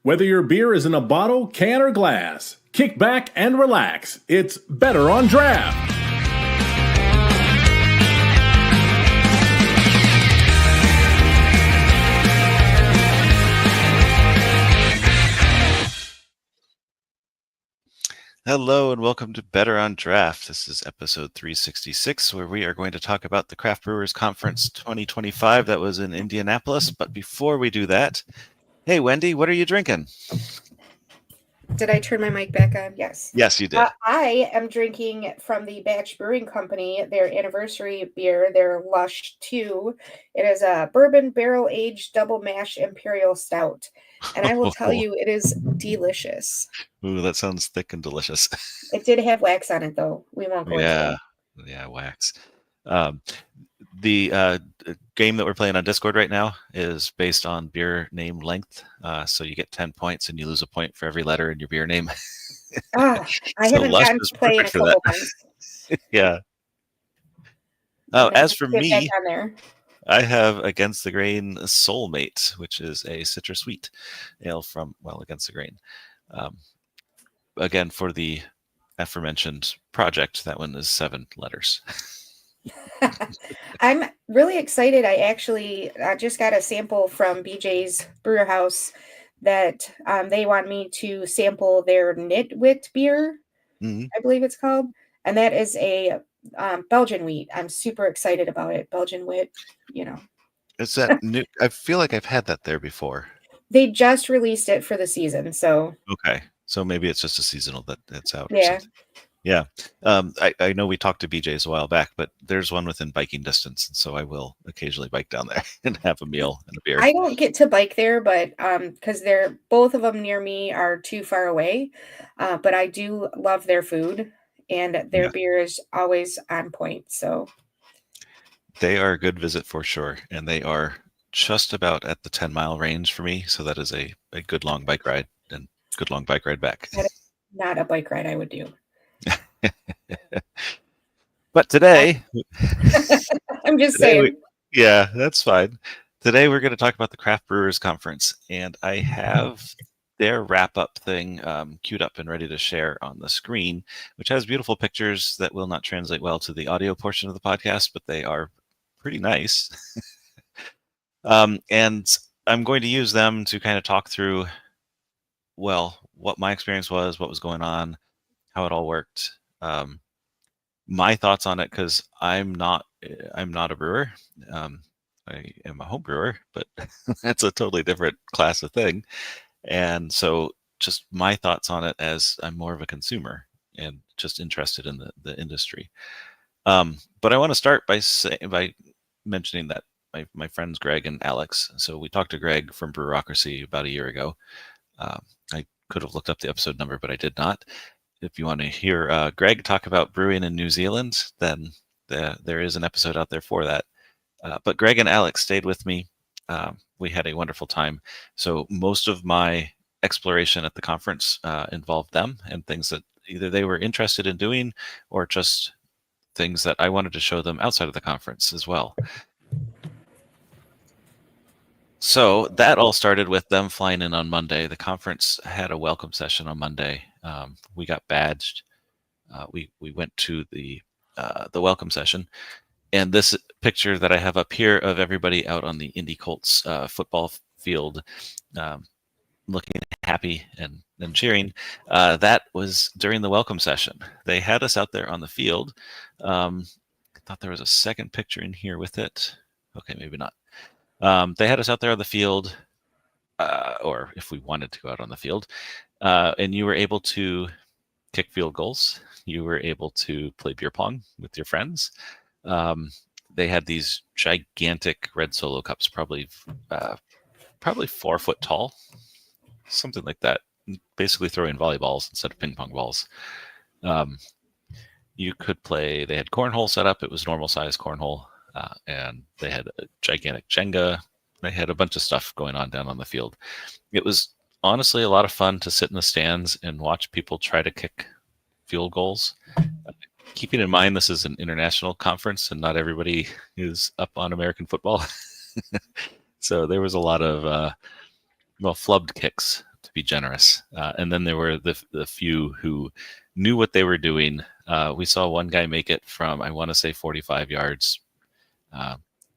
Whether your beer is in a bottle, can, or glass, kick back and relax. It's Better on Draft. Hello and welcome to Better on Draft. This is episode 366, where we are going to talk about the Craft Brewers Conference 2025 that was in Indianapolis. But before we do that, hey, Wendy, what are you drinking? Did I turn my mic back on? Yes. Yes, you did. I am drinking from the Batch Brewing Company, their anniversary beer, their Lush 2. It is a bourbon barrel-aged double mash imperial stout. And I will tell you, it is delicious. Ooh, that sounds thick and delicious. It did have wax on it, though. We won't go into that. Yeah, wax. The game that we're playing on Discord right now is based on beer name length. So you get 10 points and you lose a point for every letter in your beer name. I haven't gotten to play in a couple months. Yeah. Oh, as for me, I have Against the Grain Soulmate, which is a citrus sweet ale from, Against the Grain. Again, for the aforementioned project, that one is 7 letters. I'm really excited. I just got a sample from BJ's Brewer House that they want me to sample their Nitwit beer, I believe it's called. And that is a Belgian wheat. I'm super excited about it. Belgian wheat, Is that new? I feel like I've had that there before. They just released it for the season, so. Okay. So maybe it's just a seasonal that's out. Yeah. Yeah. I know we talked to BJ's a while back, but there's one within biking distance. And so I will occasionally bike down there and have a meal and a beer. I don't get to bike there, but because both of them near me are too far away. But I do love their food, and their beer is always on point. So they are a good visit for sure. And they are just about at the 10-mile range for me. So that is a good long bike ride and good long bike ride back. That is not a bike ride I would do. But today, I'm just saying. That's fine. Today we're going to talk about the Craft Brewers Conference, and I have their wrap-up thing queued up and ready to share on the screen, which has beautiful pictures that will not translate well to the audio portion of the podcast, but they are pretty nice. And I'm going to use them to kind of talk through, what my experience was, what was going on, how it all worked. My thoughts on it, because I'm not a brewer. I am a home brewer, but that's a totally different class of thing. And so just my thoughts on it, as I'm more of a consumer and just interested in the industry. But I want to start by mentioning that my friends Greg and Alex. So we talked to Greg from Brewocracy about a year ago. I could have looked up the episode number, but I did not. If you want to hear Greg talk about brewing in New Zealand, then there is an episode out there for that. But Greg and Alex stayed with me. We had a wonderful time. So most of my exploration at the conference involved them and things that either they were interested in doing or just things that I wanted to show them outside of the conference as well. So that all started with them flying in on Monday. The conference had a welcome session on Monday. We got badged. We went to the welcome session, and this picture that I have up here of everybody out on the Indy Colts football field, looking happy and cheering. That was during the welcome session. They had us out there on the field. I thought there was a second picture in here with it. Okay, maybe not. They had us out there on the field, or if we wanted to go out on the field, and you were able to kick field goals. You were able to play beer pong with your friends. They had these gigantic red Solo cups, probably 4 foot tall, something like that. Basically throwing volleyballs instead of ping pong balls. You could play. They had cornhole set up. It was normal size cornhole. And they had a gigantic Jenga. They had a bunch of stuff going on down on the field. It was honestly a lot of fun to sit in the stands and watch people try to kick field goals. Keeping in mind this is an international conference and not everybody is up on American football. So there was a lot of, flubbed kicks, to be generous. And then there were the few who knew what they were doing. We saw one guy make it from, I want to say 45 yards.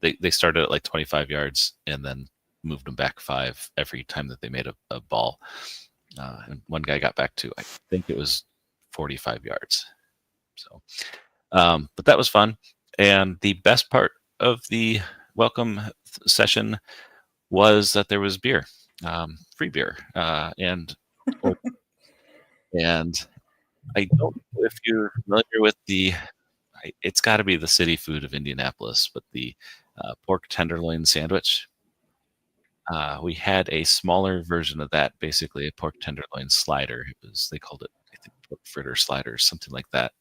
They started at like 25 yards and then moved them back 5 every time that they made a ball. And one guy got back to, I think it was 45 yards. So, but that was fun. And the best part of the welcome session was that there was beer, free beer, and I don't know if you're familiar with it's got to be the city food of Indianapolis, but the pork tenderloin sandwich. We had a smaller version of that, basically a pork tenderloin slider. They called it, I think, pork fritter sliders, something like that.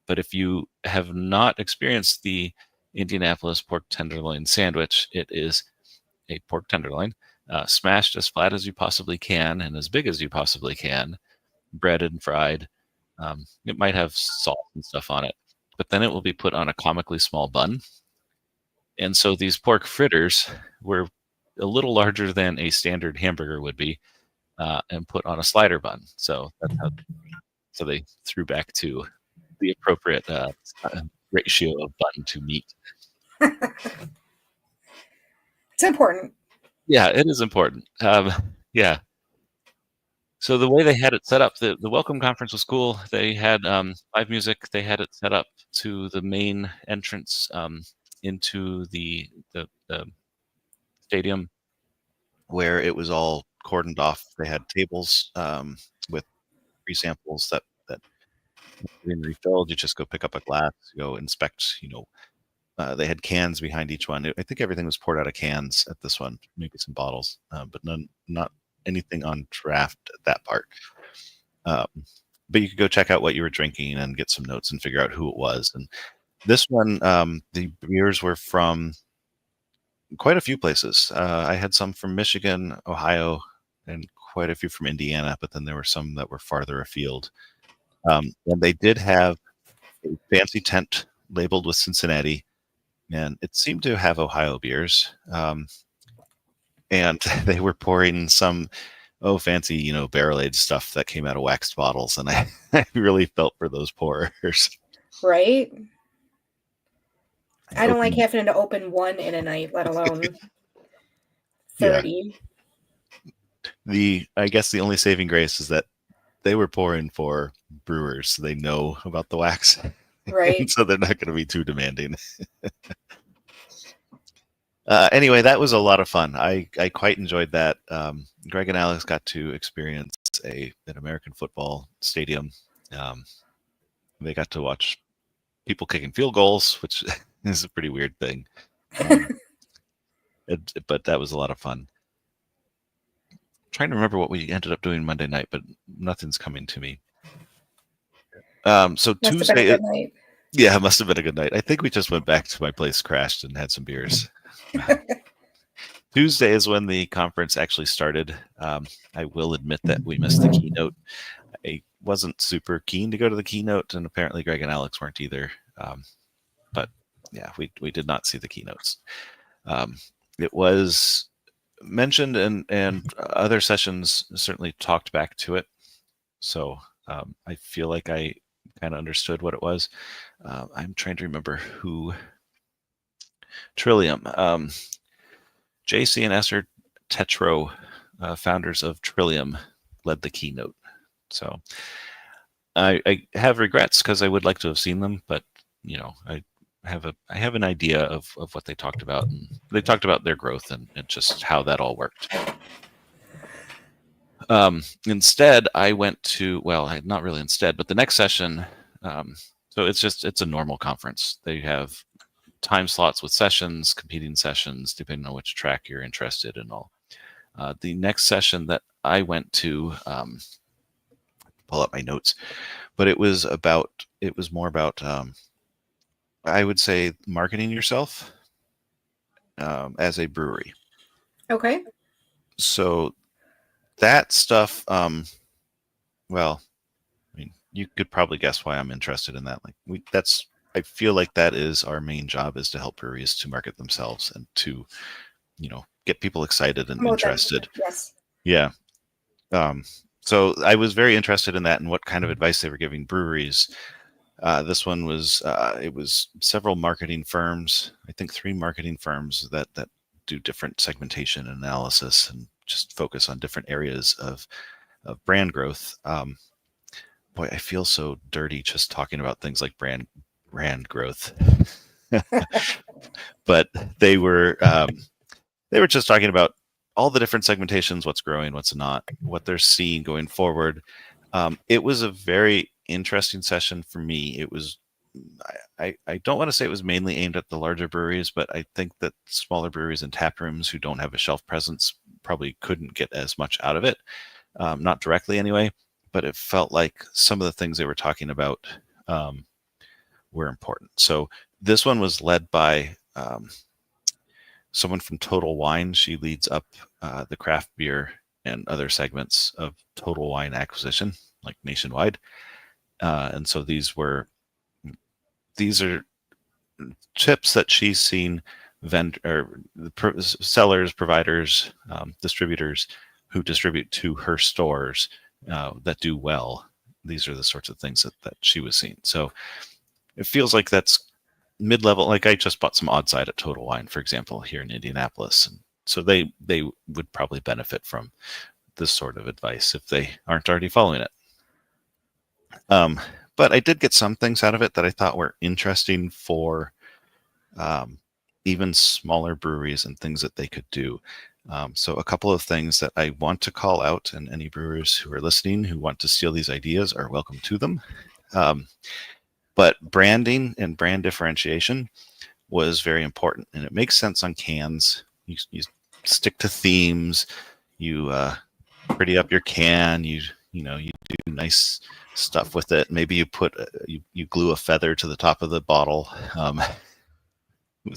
But if you have not experienced the Indianapolis pork tenderloin sandwich, it is a pork tenderloin smashed as flat as you possibly can and as big as you possibly can, breaded and fried. It might have salt and stuff on it, but then it will be put on a comically small bun. And so these pork fritters were a little larger than a standard hamburger would be, and put on a slider bun. So that's how. So they threw back to the appropriate ratio of bun to meat. It's important. Yeah, it is important. Yeah. So the way they had it set up, the welcome conference was cool. They had live music. They had it set up to the main entrance into the stadium, where it was all cordoned off. They had tables with free samples that being refilled. You just go pick up a glass, go inspect. They had cans behind each one. I think everything was poured out of cans at this one, maybe some bottles, but not anything on draft at that part. But you could go check out what you were drinking and get some notes and figure out who it was. And this one, the beers were from quite a few places. I had some from Michigan, Ohio, and quite a few from Indiana, but then there were some that were farther afield. And they did have a fancy tent labeled with Cincinnati, and it seemed to have Ohio beers. And they were pouring some fancy, barrel-aged stuff that came out of waxed bottles, and I really felt for those pourers. Right? I don't like having to open one in a night, let alone 30. Yeah. I guess the only saving grace is that they were pouring for brewers. So they know about the wax. Right. So they're not going to be too demanding. Anyway, that was a lot of fun. I quite enjoyed that. Greg and Alex got to experience an American football stadium. They got to watch people kicking field goals, which is a pretty weird thing. But that was a lot of fun. I'm trying to remember what we ended up doing Monday night, but nothing's coming to me. So must Tuesday, have been a good night. Yeah, it must have been a good night. I think we just went back to my place, crashed, and had some beers. Tuesday is when the conference actually started. I will admit that we missed the keynote. I wasn't super keen to go to the keynote, and apparently Greg and Alex weren't either. But yeah, we did not see the keynotes. It was mentioned, and other sessions certainly talked back to it. So I feel like I kind of understood what it was. I'm trying to remember who. Trillium. JC and Esther Tetro, founders of Trillium, led the keynote. So I have regrets because I would like to have seen them, but I have an idea of what they talked about, and they talked about their growth and just how that all worked. Instead, I went to not really instead, but the next session. So it's a normal conference. They have time slots with sessions, competing sessions, depending on which track you're interested in. All the next session that I went to, pull up my notes, but it was more about I would say marketing yourself as a brewery. Okay. So that stuff, well, I mean, you could probably guess why I'm interested in that. I feel like that is our main job, is to help breweries to market themselves and to, get people excited and interested. Yes. Yeah. So I was very interested in that and what kind of advice they were giving breweries. This one was it was several marketing firms, I think 3 marketing firms that do different segmentation analysis and just focus on different areas of brand growth. Boy, I feel so dirty just talking about things like brand growth. But they were just talking about all the different segmentations, what's growing, what's not, what they're seeing going forward. It was a very interesting session for me. It was, I don't want to say it was mainly aimed at the larger breweries, but I think that smaller breweries and tap rooms who don't have a shelf presence probably couldn't get as much out of it. Not directly anyway, but it felt like some of the things they were talking about were important. So this one was led by someone from Total Wine. She leads up the craft beer and other segments of Total Wine acquisition, like nationwide. And so these are chips that she's seen sellers, providers, distributors who distribute to her stores that do well. These are the sorts of things that she was seeing. So it feels like that's mid-level. Like I just bought some Odd Side at Total Wine, for example, here in Indianapolis. And so they would probably benefit from this sort of advice if they aren't already following it. But I did get some things out of it that I thought were interesting for even smaller breweries and things that they could do. So a couple of things that I want to call out, and any brewers who are listening who want to steal these ideas are welcome to them. But branding and brand differentiation was very important, and it makes sense on cans. You stick to themes, you pretty up your can, you do nice stuff with it. Maybe you put you glue a feather to the top of the bottle.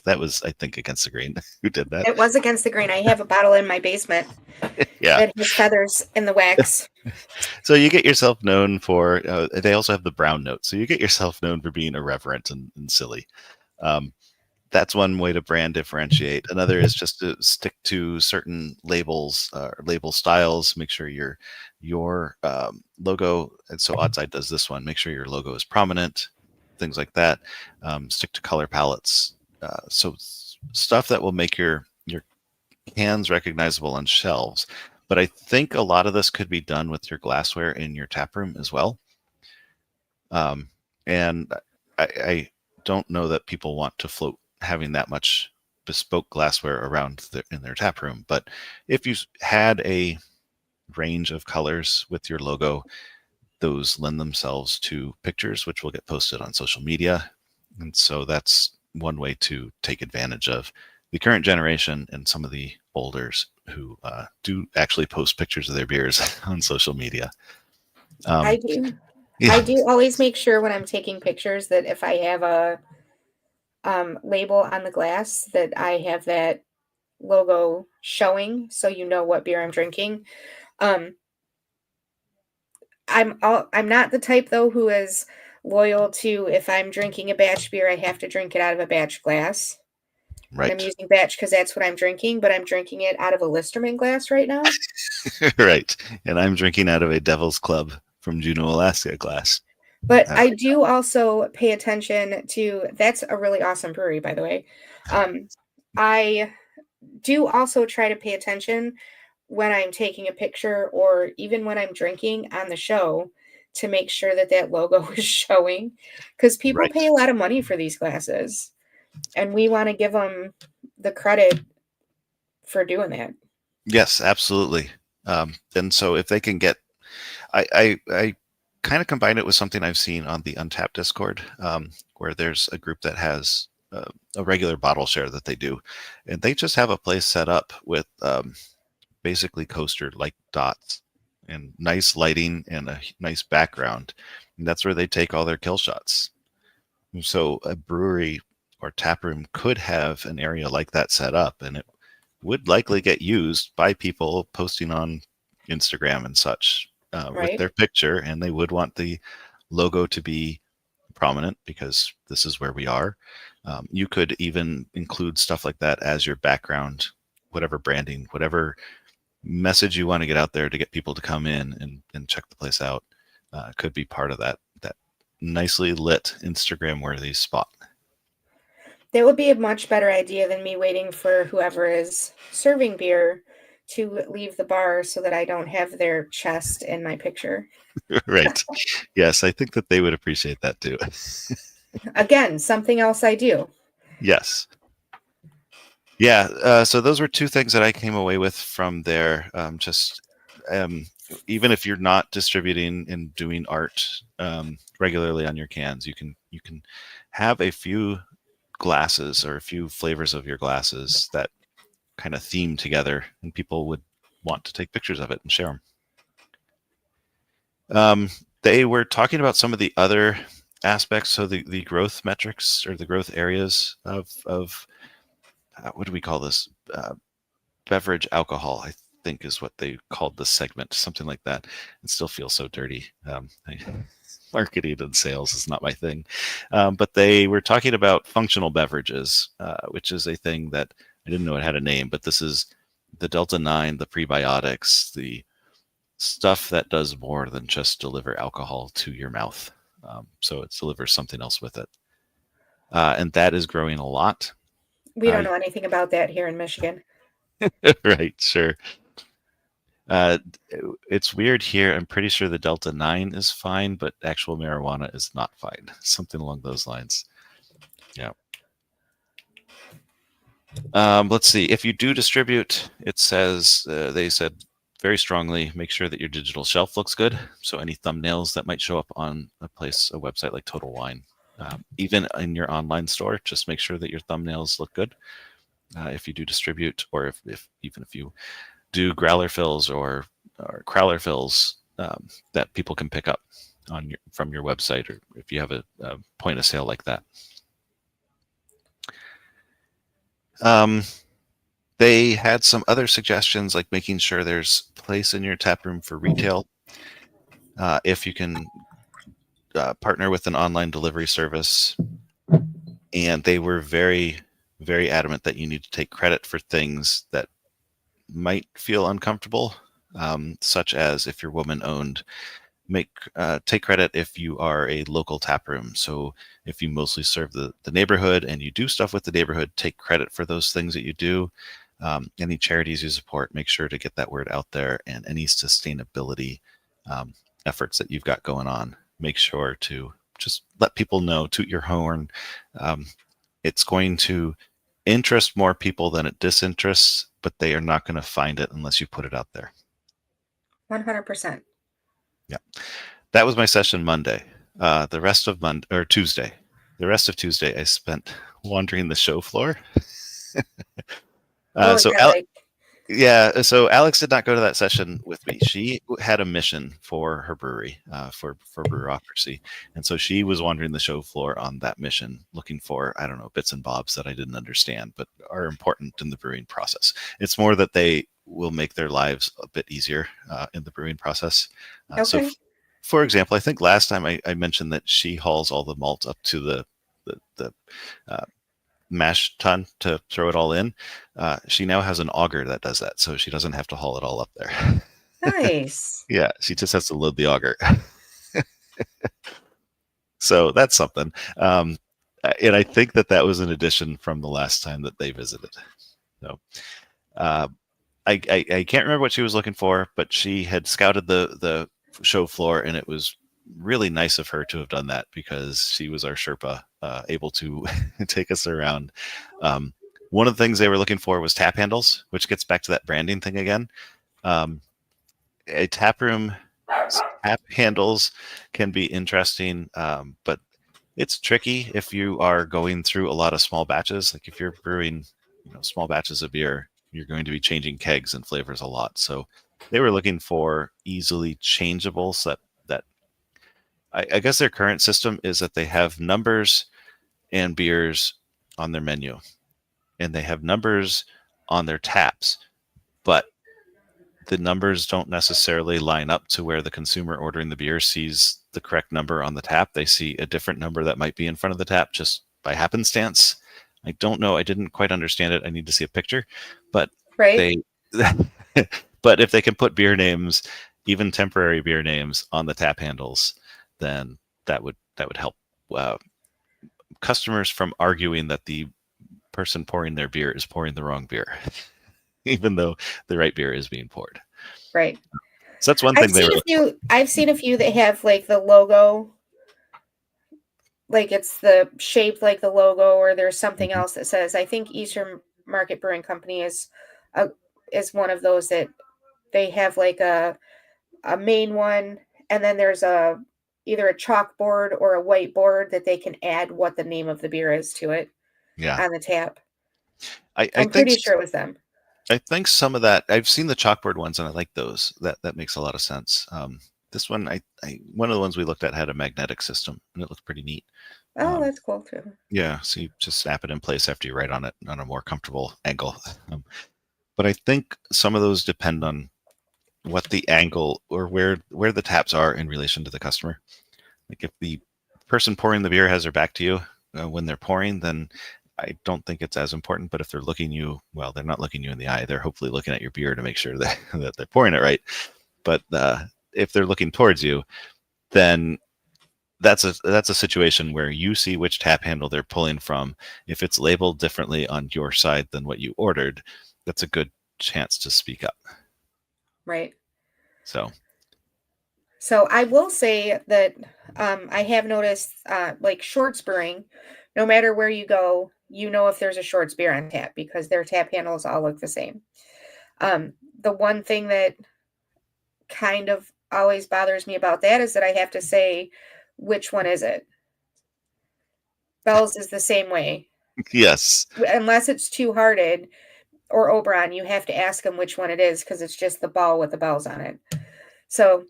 That was, I think, against the grain. Who did that? It was against the grain. I have a bottle in my basement. Yeah, that has feathers in the wax. So you get yourself known for. They also have the brown note, so you get yourself known for being irreverent and silly. That's one way to brand differentiate. Another is just to stick to certain labels, label styles. Make sure your logo. And so Odd Side does this one. Make sure your logo is prominent. Things like that. Stick to color palettes. So stuff that will make your cans recognizable on shelves. But I think a lot of this could be done with your glassware in your tap room as well. And I don't know that people want to float having that much bespoke glassware around in their tap room. But if you had a range of colors with your logo, those lend themselves to pictures, which will get posted on social media. And so that's one way to take advantage of the current generation and some of the olders who do actually post pictures of their beers on social media. I do. Yeah. I do always make sure when I'm taking pictures that if I have a label on the glass that I have that logo showing, so you know what beer I'm drinking. I'm not the type though who is loyal to, if I'm drinking a batch beer, I have to drink it out of a batch glass. Right. And I'm using batch because that's what I'm drinking, but I'm drinking it out of a Listerman glass right now. Right. And I'm drinking out of a Devil's Club from Juneau, Alaska glass. But I do also pay attention to, that's a really awesome brewery, by the way. I do also try to pay attention when I'm taking a picture or even when I'm drinking on the show to make sure that that logo is showing, because people Right. pay a lot of money for these glasses and we want to give them the credit for doing that. Yes, absolutely. And so if they can get, I kind of combine it with something I've seen on the Untapped Discord, where there's a group that has a regular bottle share that they do, and they just have a place set up with basically coaster-like dots and nice lighting and a nice background. And that's where they take all their kill shots. So a brewery or tap room could have an area like that set up, and it would likely get used by people posting on Instagram and such with their picture, and they would want the logo to be prominent because this is where we are. You could even include stuff like that as your background, whatever branding, whatever message you want to get out there to get people to come in and check the place out could be part of that nicely lit Instagram worthy spot. That would be a much better idea than me waiting for whoever is serving beer to leave the bar so that I don't have their chest in my picture. Right. Yes, I think that they would appreciate that too. Again, something else I do. Yes. Yeah. So those were two things that I came away with from there. Even if you're not distributing and doing art regularly on your cans, you can have a few glasses or a few flavors of your glasses that kind of theme together, and people would want to take pictures of it and share them. They were talking about some of the other aspects, so the growth metrics or the growth areas of what do we call this? Beverage alcohol, I think is what they called the segment, something like that. It still feels so dirty. Marketing and sales is not my thing. But they were talking about functional beverages, which is a thing that I didn't know it had a name, but this is the Delta 9, the prebiotics, the stuff that does more than just deliver alcohol to your mouth. So it delivers something else with it. And that is growing a lot. We don't know anything about that here in Michigan. Right, sure. It's weird here. I'm pretty sure the Delta 9 is fine, but actual marijuana is not fine. Something along those lines. Yeah. Let's see. If you do distribute, it says, they said very strongly, make sure that your digital shelf looks good. So any thumbnails that might show up on a website like Total Wine, even in your online store, just make sure that your thumbnails look good. If you do distribute, or even if you do growler fills or crowler fills that people can pick up from your website, or if you have a point of sale like that. They had some other suggestions, like making sure there's place in your tap room for retail. If you can partner with an online delivery service. And they were very, very adamant that you need to take credit for things that might feel uncomfortable, such as if you're woman-owned, take credit if you are a local tap room. So if you mostly serve the neighborhood and you do stuff with the neighborhood, take credit for those things that you do. Any charities you support, make sure to get that word out there, and any sustainability efforts that you've got going on, make sure to just let people know, toot your horn. It's going to interest more people than it disinterests, but they are not going to find it unless you put it out there. 100%. Yeah. That was my session Monday. The rest of Tuesday. The rest of Tuesday I spent wandering the show floor. So Alex did not go to that session with me. She had a mission for her brewery, for Brewocracy, and so she was wandering the show floor on that mission, looking for, I don't know, bits and bobs that I didn't understand, but are important in the brewing process. It's more that they will make their lives a bit easier in the brewing process. Okay. So, for example, I think last time I mentioned that she hauls all the malt up to the mash tun to throw it all in. She now has an auger that does that, so she doesn't have to haul it all up there. Nice. Yeah, she just has to load the auger. So that's something. And I think that was an addition from the last time that they visited. So I can't remember what she was looking for, but she had scouted the show floor, and it was really nice of her to have done that, because she was our Sherpa, able to take us around. One of the things they were looking for was tap handles, which gets back to that branding thing again. A tap room tap handles can be interesting, but it's tricky if you are going through a lot of small batches. Like if you're brewing, small batches of beer, you're going to be changing kegs and flavors a lot. So they were looking for easily changeable, so that I guess their current system is that they have numbers and beers on their menu, and they have numbers on their taps, but the numbers don't necessarily line up to where the consumer ordering the beer sees the correct number on the tap. They see a different number that might be in front of the tap just by happenstance. I don't know. I didn't quite understand it. I need to see a picture, but right. But if they can put beer names, even temporary beer names, on the tap handles, then that would help customers from arguing that the person pouring their beer is pouring the wrong beer, even though the right beer is being poured. Right. So that's one thing I've seen a few that have like the logo, like it's the shape like the logo, or there's something else that says. I think Eastern Market Brewing Company is one of those that they have like a main one, and then there's either a chalkboard or a whiteboard that they can add what the name of the beer is to it. Yeah. On the tap. I'm pretty sure it was them. I think some of that, I've seen the chalkboard ones and I like those. That makes a lot of sense. This one, one of the ones we looked at had a magnetic system and it looked pretty neat. Oh, that's cool too. Yeah, so you just snap it in place after you write on it on a more comfortable angle. But I think some of those depend on what the angle or where the taps are in relation to the customer. Like if the person pouring the beer has their back to you when they're pouring, then I don't think it's as important. But if they're looking you, well, they're not looking you in the eye. They're hopefully looking at your beer to make sure that, that they're pouring it right. But if they're looking towards you, then that's a situation where you see which tap handle they're pulling from. If it's labeled differently on your side than what you ordered, that's a good chance to speak up. Right. So I will say that I have noticed like Shorts Brewing, no matter where you go, you know if there's a Shorts beer on tap because their tap handles all look the same. The one thing that kind of always bothers me about that is that I have to say, which one is it? Bell's is the same way. Yes. Unless it's Two-Hearted or Oberon, you have to ask them which one it is because it's just the ball with the bells on it. So,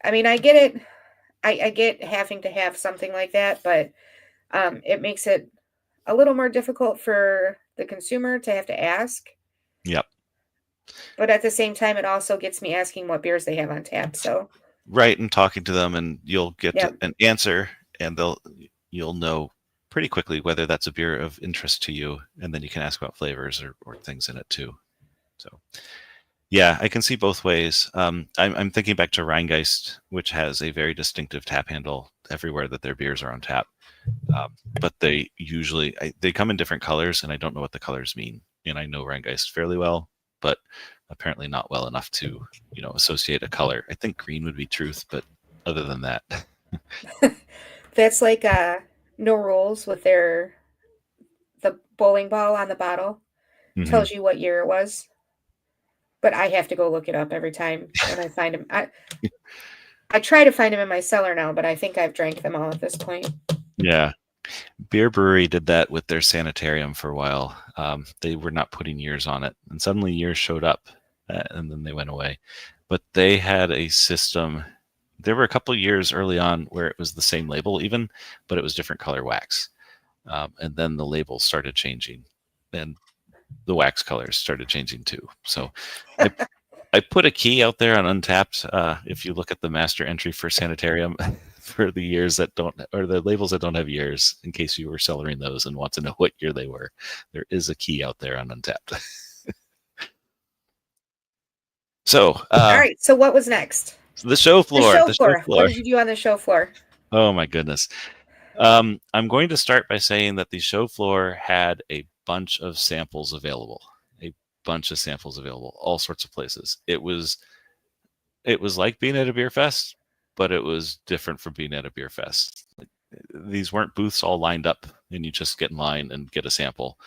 I mean, I get it. I get having to have something like that, but it makes it a little more difficult for the consumer to have to ask. Yep. But at the same time, it also gets me asking what beers they have on tap. So right, and talking to them, and you'll get an answer, and you'll know pretty quickly whether that's a beer of interest to you, and then you can ask about flavors or things in it too. So yeah, I can see both ways. I'm thinking back to Rheingeist, which has a very distinctive tap handle everywhere that their beers are on tap. But they usually they come in different colors, and I don't know what the colors mean. And I know Rheingeist fairly well, but apparently not well enough to associate a color. I think green would be truth, but other than that, that's like no rules with the bowling ball on the bottle. Tells you what year it was. But I have to go look it up every time when I find them. I try to find them in my cellar now, but I think I've drank them all at this point. Yeah. Beer Brewery did that with their sanitarium for a while. They were not putting years on it, and suddenly years showed up, and then they went away. But they had a system. There were a couple of years early on where it was the same label even, but it was different color wax. And then the labels started changing, and the wax colors started changing too. So I put a key out there on Untapped. If you look at the master entry for sanitarium for the years that don't, or the labels that don't have years, in case you were cellaring those and want to know what year they were, there is a key out there on Untapped. So all right, so what was next? The show floor. The show floor. What did you do on the show floor? Oh my goodness. I'm going to start by saying that the show floor had a bunch of samples available. All sorts of places. It was like being at a beer fest, but it was different from being at a beer fest. These weren't booths all lined up and you just get in line and get a sample.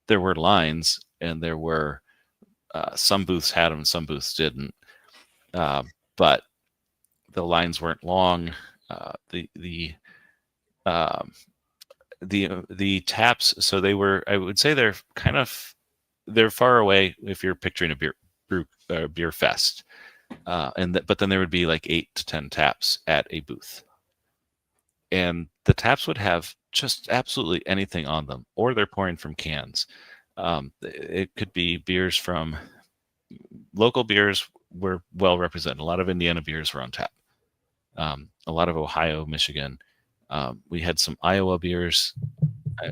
There were lines, and there were some booths had them, some booths didn't. But the lines weren't long. The taps, so they were, I would say they're far away if you're picturing a beer fest. But then there would be like 8 to 10 taps at a booth. And the taps would have just absolutely anything on them, or they're pouring from cans. It could be beers from local beers were well represented. A lot of Indiana beers were on tap. A lot of Ohio, Michigan. We had some Iowa beers.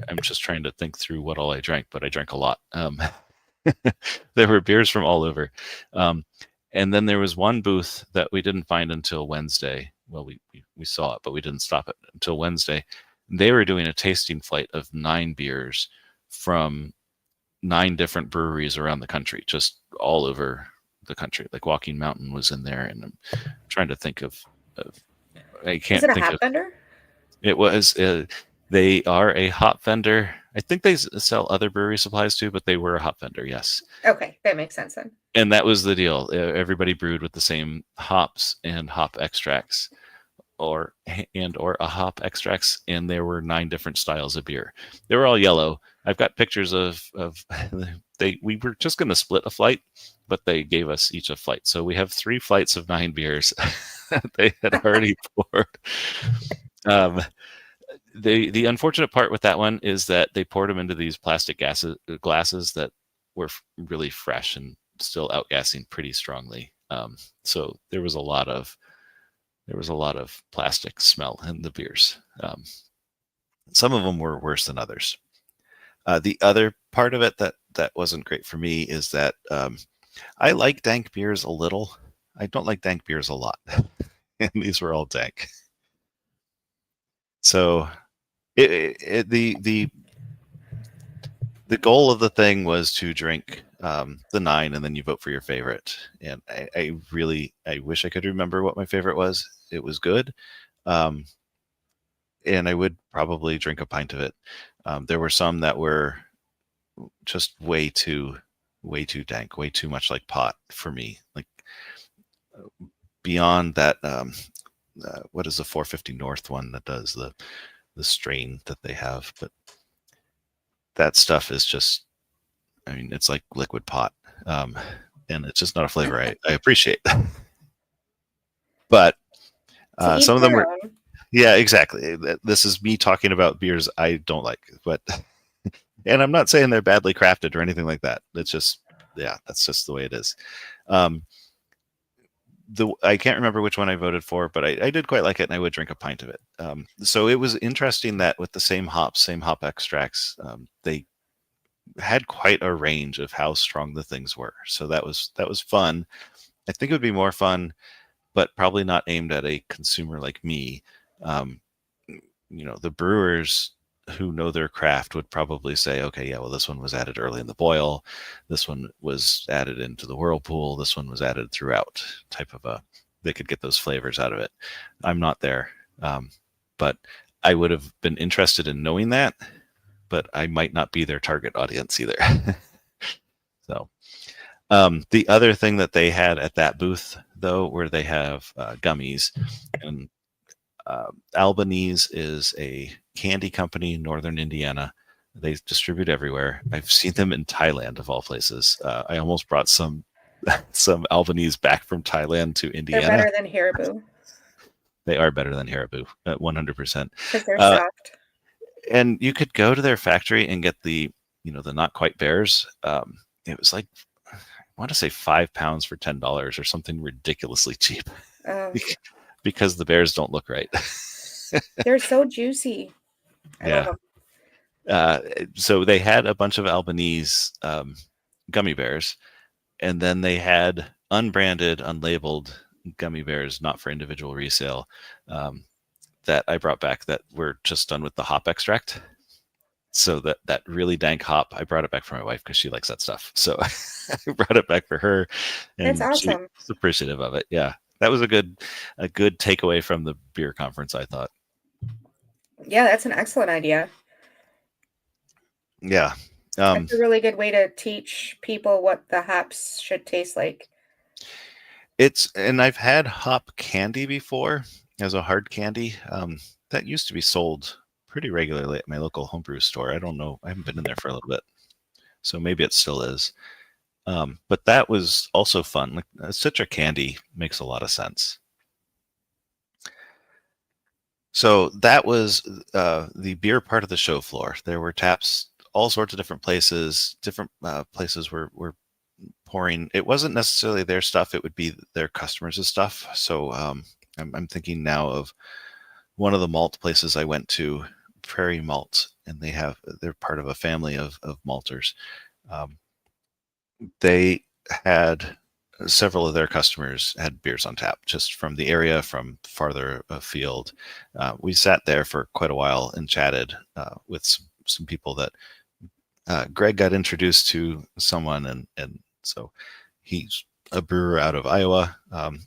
I'm just trying to think through what all I drank, but I drank a lot. There were beers from all over. And then there was one booth that we didn't find until Wednesday. Well, we saw it, but we didn't stop it until Wednesday. They were doing a tasting flight of 9 beers from 9 different breweries around the country, just all over the country. Like Walking Mountain was in there, and I'm trying to think of I can't Is it a think hop of. vendor? It was. They are a hop vendor. I think they sell other brewery supplies too, but they were a hop vendor. Yes. Okay, that makes sense then. And that was the deal. Everybody brewed with the same hops and hop extracts, or a hop extracts, and there were 9 different styles of beer. They were all yellow. I've got pictures of we were just going to split a flight, but they gave us each a flight. So we have 3 flights of 9 beers that they had already poured. The unfortunate part with that one is that they poured them into these plastic glasses that were really fresh and still outgassing pretty strongly. So there was a lot of plastic smell in the beers. Some of them were worse than others. The other part of it that wasn't great for me is that I like dank beers a little. I don't like dank beers a lot, and these were all dank. So the goal of the thing was to drink the 9, and then you vote for your favorite. And I wish I could remember what my favorite was. It was good. And I would probably drink a pint of it. There were some that were just way too dank, way too much like pot for me. Like beyond that, what is the 450 North one that does the strain that they have? But that stuff is just, I mean, it's like liquid pot, and it's just not a flavor I appreciate. But some of them were. Yeah, exactly. This is me talking about beers I don't like, but and I'm not saying they're badly crafted or anything like that. It's just, yeah, that's just the way it is. I can't remember which one I voted for, but I did quite like it, and I would drink a pint of it. So it was interesting that with the same hop extracts, they had quite a range of how strong the things were. So that was fun. I think it would be more fun, but probably not aimed at a consumer like me. The brewers who know their craft would probably say, okay, yeah, well, this one was added early in the boil. This one was added into the whirlpool. This one was added throughout, type of they could get those flavors out of it. I'm not there. But I would have been interested in knowing that, but I might not be their target audience either. So the other thing that they had at that booth, though, where they have gummies, and Albanese is a candy company in northern Indiana. They distribute everywhere. I've seen them in Thailand, of all places. I almost brought some Albanese back from Thailand to Indiana. They're better than Haribo. They are better than Haribo, 100%. Because they're soft. And you could go to their factory and get the not quite bears. It was like, I want to say 5 pounds for $10 or something ridiculously cheap. Because the bears don't look right. They're so juicy. I love them. So they had a bunch of Albanese gummy bears, and then they had unbranded, unlabeled gummy bears, not for individual resale, that I brought back that were just done with the hop extract. So that really dank hop, I brought it back for my wife because she likes that stuff. So I brought it back for her. And that's awesome. She's appreciative of it. Yeah. That was a good takeaway from the beer conference, I thought. Yeah, that's an excellent idea. Yeah. That's a really good way to teach people what the hops should taste like. And I've had hop candy before as a hard candy. That used to be sold pretty regularly at my local homebrew store. I don't know. I haven't been in there for a little bit. So maybe it still is. But that was also fun. Like citric candy makes a lot of sense. So that was the beer part of the show floor. There were taps, all sorts of different places. Different places were pouring. It wasn't necessarily their stuff. It would be their customers' stuff. So I'm thinking now of one of the malt places I went to, Prairie Malt, and they're part of a family of malters. they had several of their customers had beers on tap just from the area, from farther afield. We sat there for quite a while and chatted with some people that Greg got introduced to someone, and so he's a brewer out of Iowa.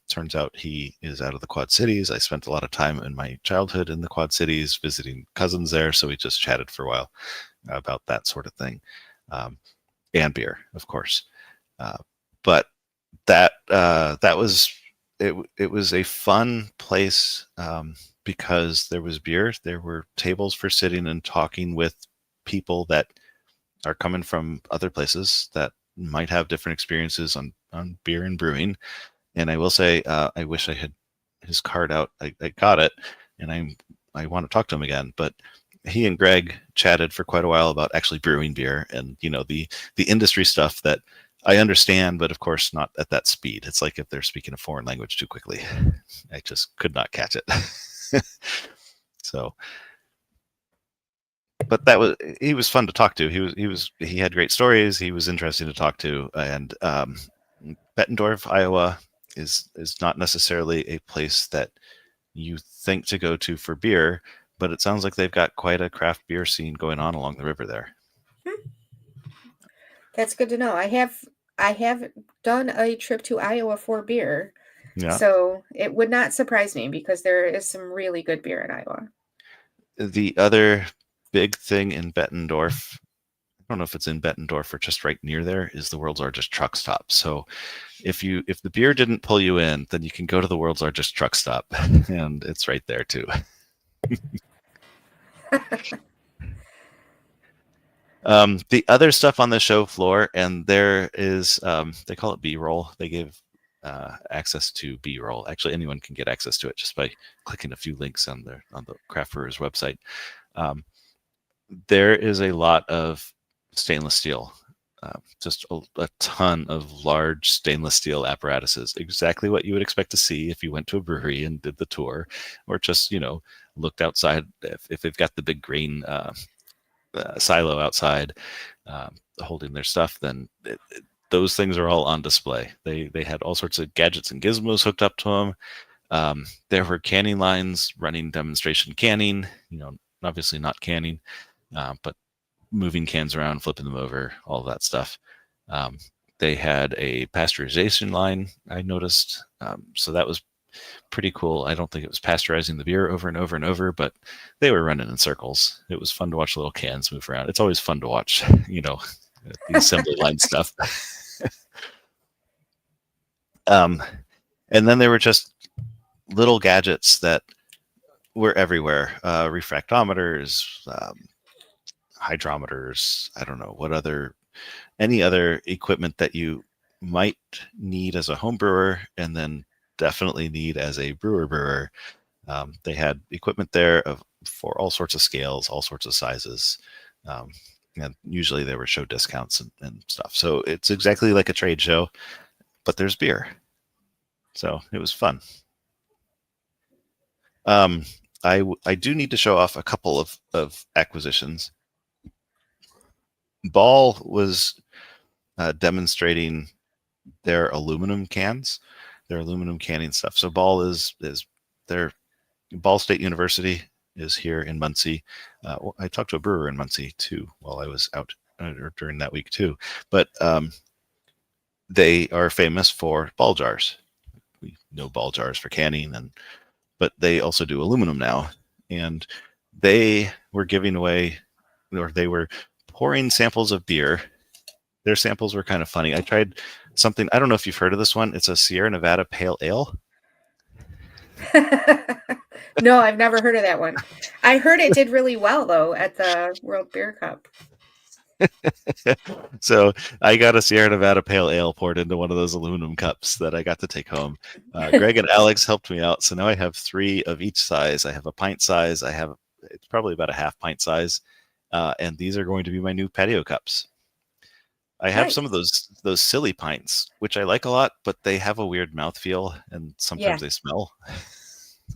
Turns out he is out of the Quad Cities. I spent a lot of time in my childhood in the Quad Cities visiting cousins there, so we just chatted for a while about that sort of thing, and beer, of course. But that was it. It was a fun place because there was beer. There were tables for sitting and talking with people that are coming from other places that might have different experiences on beer and brewing. And I will say, I wish I had his card out. I got it, and I want to talk to him again. But he and Greg chatted for quite a while about actually brewing beer and the industry stuff that I understand, but of course not at that speed. It's like if they're speaking a foreign language too quickly. I just could not catch it. So, but he was fun to talk to. He had great stories. He was interesting to talk to. And Bettendorf, Iowa is not necessarily a place that you think to go to for beer, but it sounds like they've got quite a craft beer scene going on along the river there. That's good to know. I have done a trip to Iowa for beer. Yeah. So it would not surprise me because there is some really good beer in Iowa. The other big thing in Bettendorf, I don't know if it's in Bettendorf or just right near there, is the world's largest truck stop. So if the beer didn't pull you in, then you can go to the world's largest truck stop, and it's right there too. The other stuff on the show floor, and there is, they call it B-roll. They give access to B-roll. Actually, anyone can get access to it just by clicking a few links on the Craft Brewers website. There is a lot of stainless steel, just a ton of large stainless steel apparatuses, exactly what you would expect to see if you went to a brewery and did the tour, or just looked outside. If they've got the big green silo outside holding their stuff, then those things are all on display. They had all sorts of gadgets and gizmos hooked up to them. There were canning lines running demonstration canning, obviously not canning, but moving cans around, flipping them over, all of that stuff. They had a pasteurization line, I noticed. So that was pretty cool. I don't think it was pasteurizing the beer over and over and over, but they were running in circles. It was fun to watch little cans move around. It's always fun to watch, the assembly line stuff. And then there were just little gadgets that were everywhere. Refractometers, hydrometers, I don't know any other equipment that you might need as a home brewer, and then definitely need as a brewer. They had equipment there for all sorts of scales, all sorts of sizes. And usually there were show discounts and stuff. So it's exactly like a trade show, but there's beer. So it was fun. I do need to show off a couple of acquisitions. Ball was demonstrating their aluminum cans, their aluminum canning stuff. So Ball is their Ball State University is here in Muncie. I talked to a brewer in Muncie too while I was out during that week too. But they are famous for ball jars. We know ball jars for canning, but they also do aluminum now. And they were giving away, or they were pouring samples of beer. Their samples were kind of funny. I tried something, I don't know if you've heard of this one. It's a Sierra Nevada Pale Ale. No, I've never heard of that one. I heard it did really well, though, at the World Beer Cup. So I got a Sierra Nevada Pale Ale poured into one of those aluminum cups that I got to take home. Greg and Alex helped me out. So now I have 3 of each size. I have a pint size. It's probably about a half pint size. And these are going to be my new patio cups. I have some of those silly pints, which I like a lot, but they have a weird mouthfeel and sometimes they smell.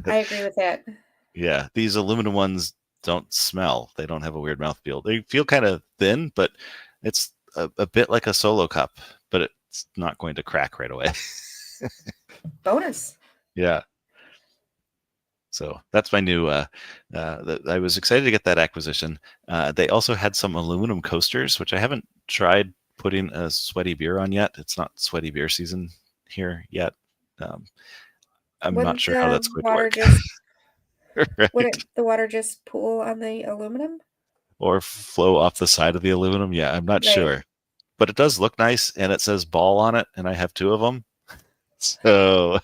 I agree with that. Yeah, these aluminum ones don't smell. They don't have a weird mouthfeel. They feel kind of thin, but it's a bit like a solo cup, but it's not going to crack right away. Bonus. Yeah. So that's my new. I was excited to get that acquisition. They also had some aluminum coasters, which I haven't tried putting a sweaty beer on yet. It's not sweaty beer season here yet. I'm not sure how that's going to work. Right. Wouldn't the water just pool on the aluminum? Or flow off the side of the aluminum? Yeah, I'm not sure. But it does look nice, and it says ball on it, and I have 2 of them. So,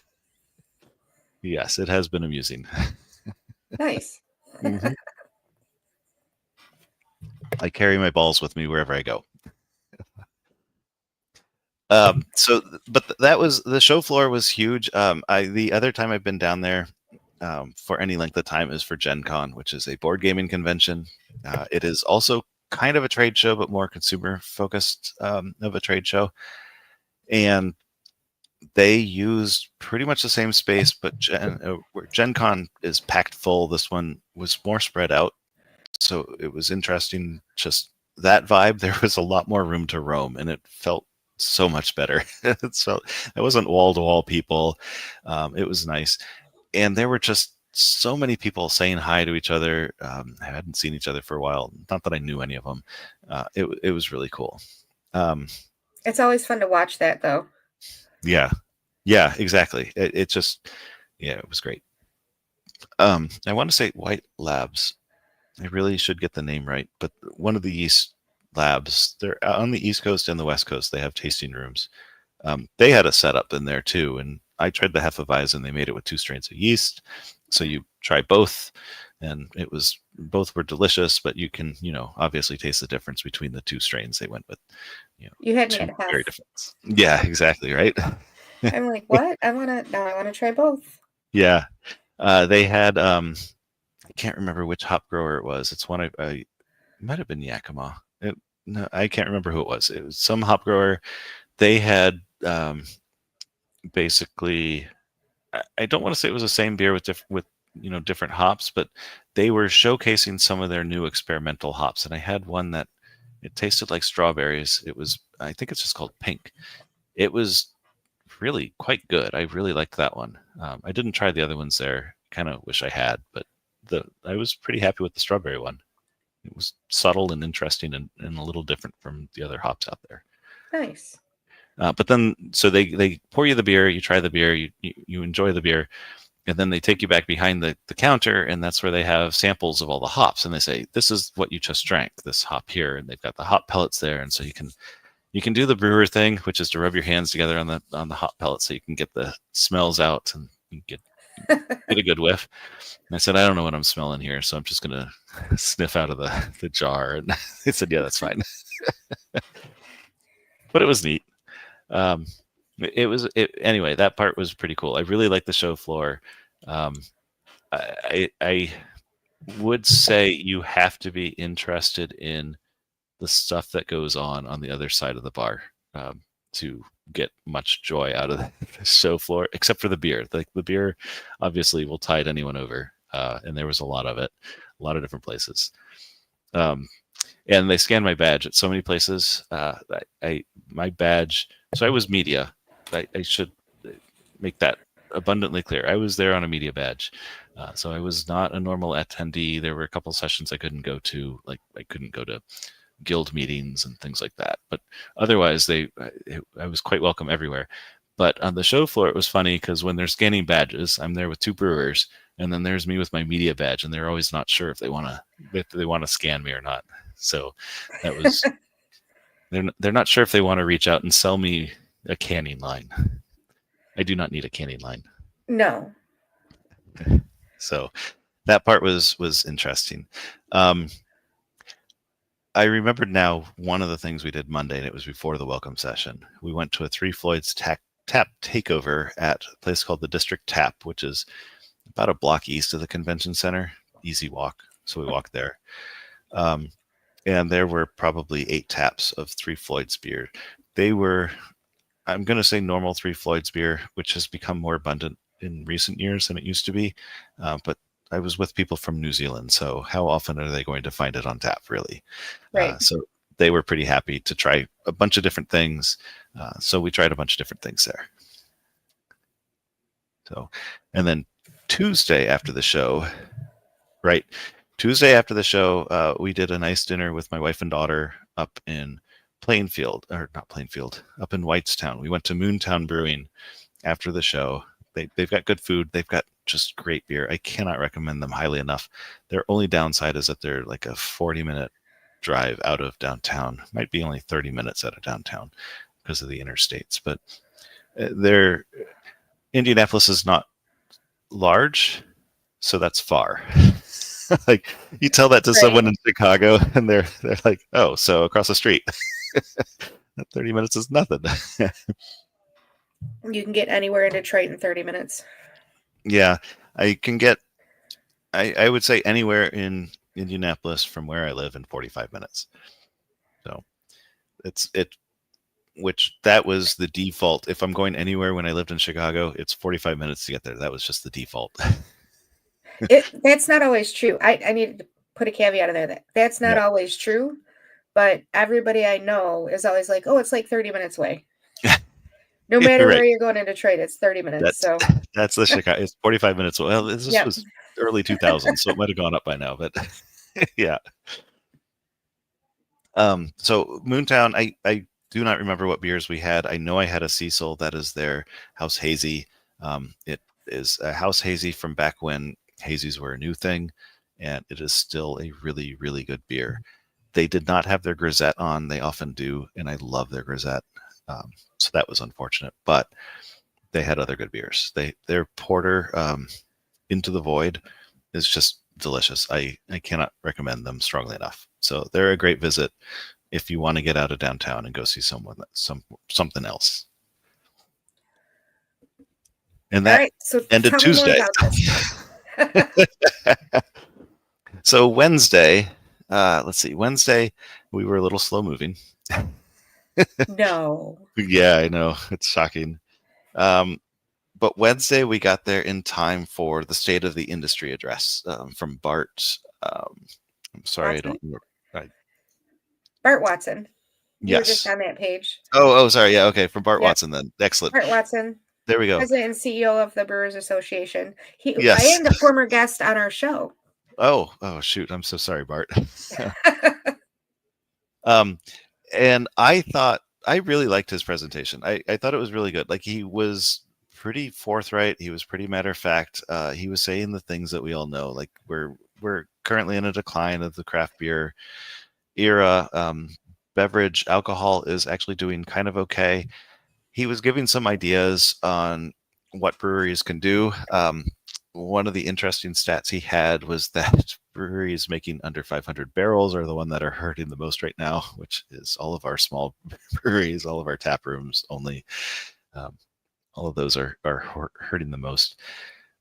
yes, it has been amusing. Nice. Mm-hmm. I carry my balls with me wherever I go. But that was, the show floor was huge. The other time I've been down there for any length of time is for Gen Con, which is a board gaming convention. It is also kind of a trade show, but more consumer focused of a trade show. And they used pretty much the same space, but where Gen Con is packed full, this one was more spread out. So it was interesting, just that vibe. There was a lot more room to roam, and it felt so much better. It wasn't wall-to-wall people. It was nice. And there were just so many people saying hi to each other. I hadn't seen each other for a while. Not that I knew any of them. It was really cool. It's always fun to watch that, though. Yeah, exactly. It just, it was great. I want to say White Labs. I really should get the name right, but one of the East Labs, they're on the East Coast and the West Coast. They have tasting rooms. They had a setup in there too, and I tried the Hefeweizen. They made it with 2 strains of yeast, so you try both, and both were delicious. But you can, obviously taste the difference between the 2 strains they went with. You had me two at half. very different. Yeah, exactly right. I'm like, what? I want to try both. Yeah, they had. I can't remember which hop grower it was. It's one it might have been Yakima. No, I can't remember who it was. It was some hop grower. They had basically, I don't want to say it was the same beer with different hops, but they were showcasing some of their new experimental hops. And I had one that it tasted like strawberries. I think it's just called Pink. It was really quite good. I really liked that one. I didn't try the other ones there. Kind of wish I had, but I was pretty happy with the strawberry one. It was subtle and interesting and a little different from the other hops out there. Nice. But then, so they pour you the beer, you try the beer, you enjoy the beer, and then they take you back behind the counter, and that's where they have samples of all the hops, and they say, this is what you just drank, this hop here, and they've got the hop pellets there, and so you can do the brewer thing, which is to rub your hands together on the hop pellets so you can get the smells out and you get a good whiff. And I said, I don't know what I'm smelling here, so I'm just gonna sniff out of the jar. And they said, yeah, that's fine. But it was neat. Anyway, that part was pretty cool. I really liked the show floor. I would say you have to be interested in the stuff that goes on the other side of the bar to get much joy out of the show floor, except for the beer. The beer obviously will tide anyone over, and there was a lot of it, a lot of different places. And they scanned my badge at so many places. My badge, so I was media. I should make that abundantly clear. I was there on a media badge. So I was not a normal attendee. There were a couple sessions I couldn't go to, like I couldn't go to guild meetings and things like that. But otherwise, I was quite welcome everywhere. But on the show floor, it was funny because when they're scanning badges, I'm there with 2 brewers, and then there's me with my media badge, and they're always not sure if they want to scan me or not. So that was they're not sure if they want to reach out and sell me a canning line. I do not need a canning line. No. So that part was interesting. I remembered now one of the things we did Monday, and it was before the welcome session. We went to a Three Floyds tap takeover at a place called the District Tap, which is about a block east of the convention center. Easy walk. So we walked there. And there were probably 8 taps of Three Floyds beer. They were, I'm going to say, normal Three Floyds beer, which has become more abundant in recent years than it used to be. But I was with people from New Zealand, so how often are they going to find it on tap, really? Right. So they were pretty happy to try a bunch of different things. So we tried a bunch of different things there. So, and then Tuesday after the show, we did a nice dinner with my wife and daughter up in up in Whitestown. We went to Moontown Brewing after the show. They've got good food. They've got just great beer. I cannot recommend them highly enough. Their only downside is that they're like a 40-minute drive out of downtown. Might be only 30 minutes out of downtown because of the interstates. But Indianapolis is not large, so that's far. Like you tell that to someone in Chicago, and they're like, "Oh, so across the street." 30 minutes is nothing. You can get anywhere in Detroit in 30 minutes. Yeah, I can get. I would say anywhere in Indianapolis from where I live in 45 minutes. So that was the default. If I'm going anywhere when I lived in Chicago, it's 45 minutes to get there. That was just the default. That's not always true. I needed to put a caveat in there that's not always true, but everybody I know is always like, oh, it's like 30 minutes away. No matter where you're going in Detroit, it's 30 minutes. That's the Chicago. It's 45 minutes. Well, this was early 2000s, so it might have gone up by now, but yeah. So Moontown, I do not remember what beers we had. I know I had a Cecil. That is their house hazy. It is a house hazy from back when hazies were a new thing, and it is still a really, really good beer. They did not have their grisette on. They often do, and I love their grisette. So that was unfortunate, but they had other good beers. Their porter, Into the Void, is just delicious. I cannot recommend them strongly enough. So they're a great visit if you want to get out of downtown and go see something else. And that ended Tuesday. So Wednesday, let's see. Wednesday, we were a little slow moving. No. Yeah, I know. It's shocking. But Wednesday, we got there in time for the State of the Industry address from Bart. I'm sorry, Watson? I don't remember. Bart Watson. Yes. You were just on that page. Oh, sorry. Yeah, okay. From Bart Watson then. Excellent. Bart Watson. There we go. President and CEO of the Brewers Association. I am the former guest on our show. Oh, shoot. I'm so sorry, Bart. And I really liked his presentation. I thought it was really good. Like, he was pretty forthright. He was pretty matter of fact. He was saying the things that we all know. Like, we're currently in a decline of the craft beer era. Beverage alcohol is actually doing kind of okay. He was giving some ideas on what breweries can do. One of the interesting stats he had was that breweries making under 500 barrels are the one that are hurting the most right now, which is all of our small breweries, all of our tap rooms only. All of those are hurting the most.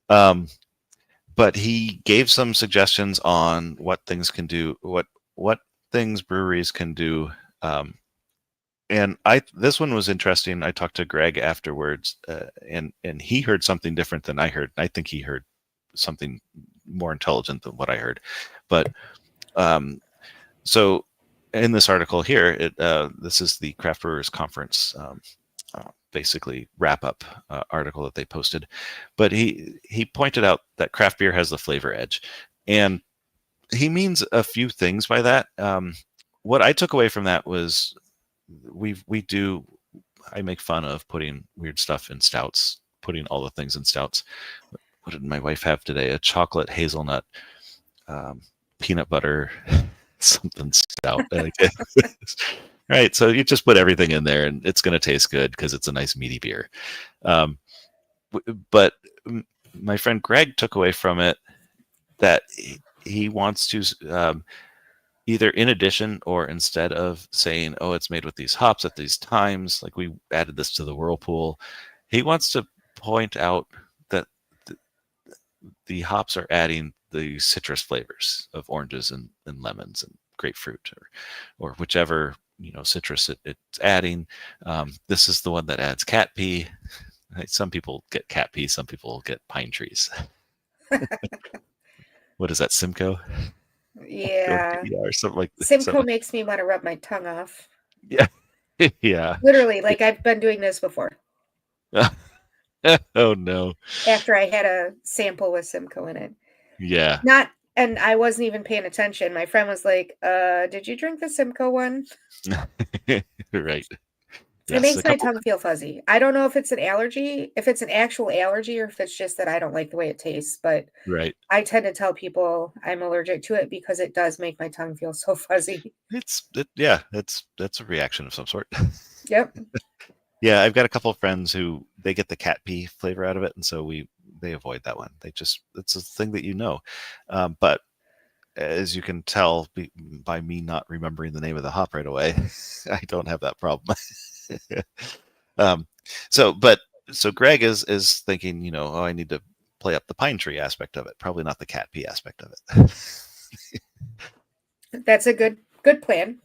But he gave some suggestions on what things can do, what things breweries can do. And this one was interesting. I talked to Greg afterwards, and he heard something different than I heard. I think he heard something more intelligent than what I heard. But so in this article here, this is the Craft Brewers Conference, basically wrap-up article that they posted. But he pointed out that craft beer has the flavor edge, and he means a few things by that. What I took away from that was I make fun of putting weird stuff in stouts, putting all the things in stouts. What did my wife have today? A chocolate hazelnut, peanut butter, something stout. Right. So you just put everything in there and it's going to taste good because it's a nice meaty beer. But my friend Greg took away from it that he wants to, either in addition or instead of saying, oh, it's made with these hops at these times, like we added this to the whirlpool, he wants to point out that the hops are adding the citrus flavors of oranges and lemons and grapefruit or whichever citrus it's adding. This is the one that adds cat pee. Some people get cat pee, some people get pine trees. What is that, Simcoe? Yeah. Or something like that. Simcoe makes me want to rub my tongue off. Yeah. Yeah. Literally, like I've been doing this before. Oh no. After I had a sample with Simcoe in it. Yeah. And I wasn't even paying attention. My friend was like, did you drink the Simcoe one? Right. It Yes. makes my tongue feel fuzzy. I don't know if it's an allergy, if it's an actual allergy, or if it's just that I don't like the way it tastes. But Right. I tend to tell people I'm allergic to it because it does make my tongue feel so fuzzy. Yeah, that's a reaction of some sort. Yep. Yeah, I've got a couple of friends who they get the cat pee flavor out of it, and so they avoid that one. It's a thing that but as you can tell by me not remembering the name of the hop right away, I don't have that problem. um, so Greg is thinking, oh, I need to play up the pine tree aspect of it, probably not the cat pee aspect of it. That's a good plan.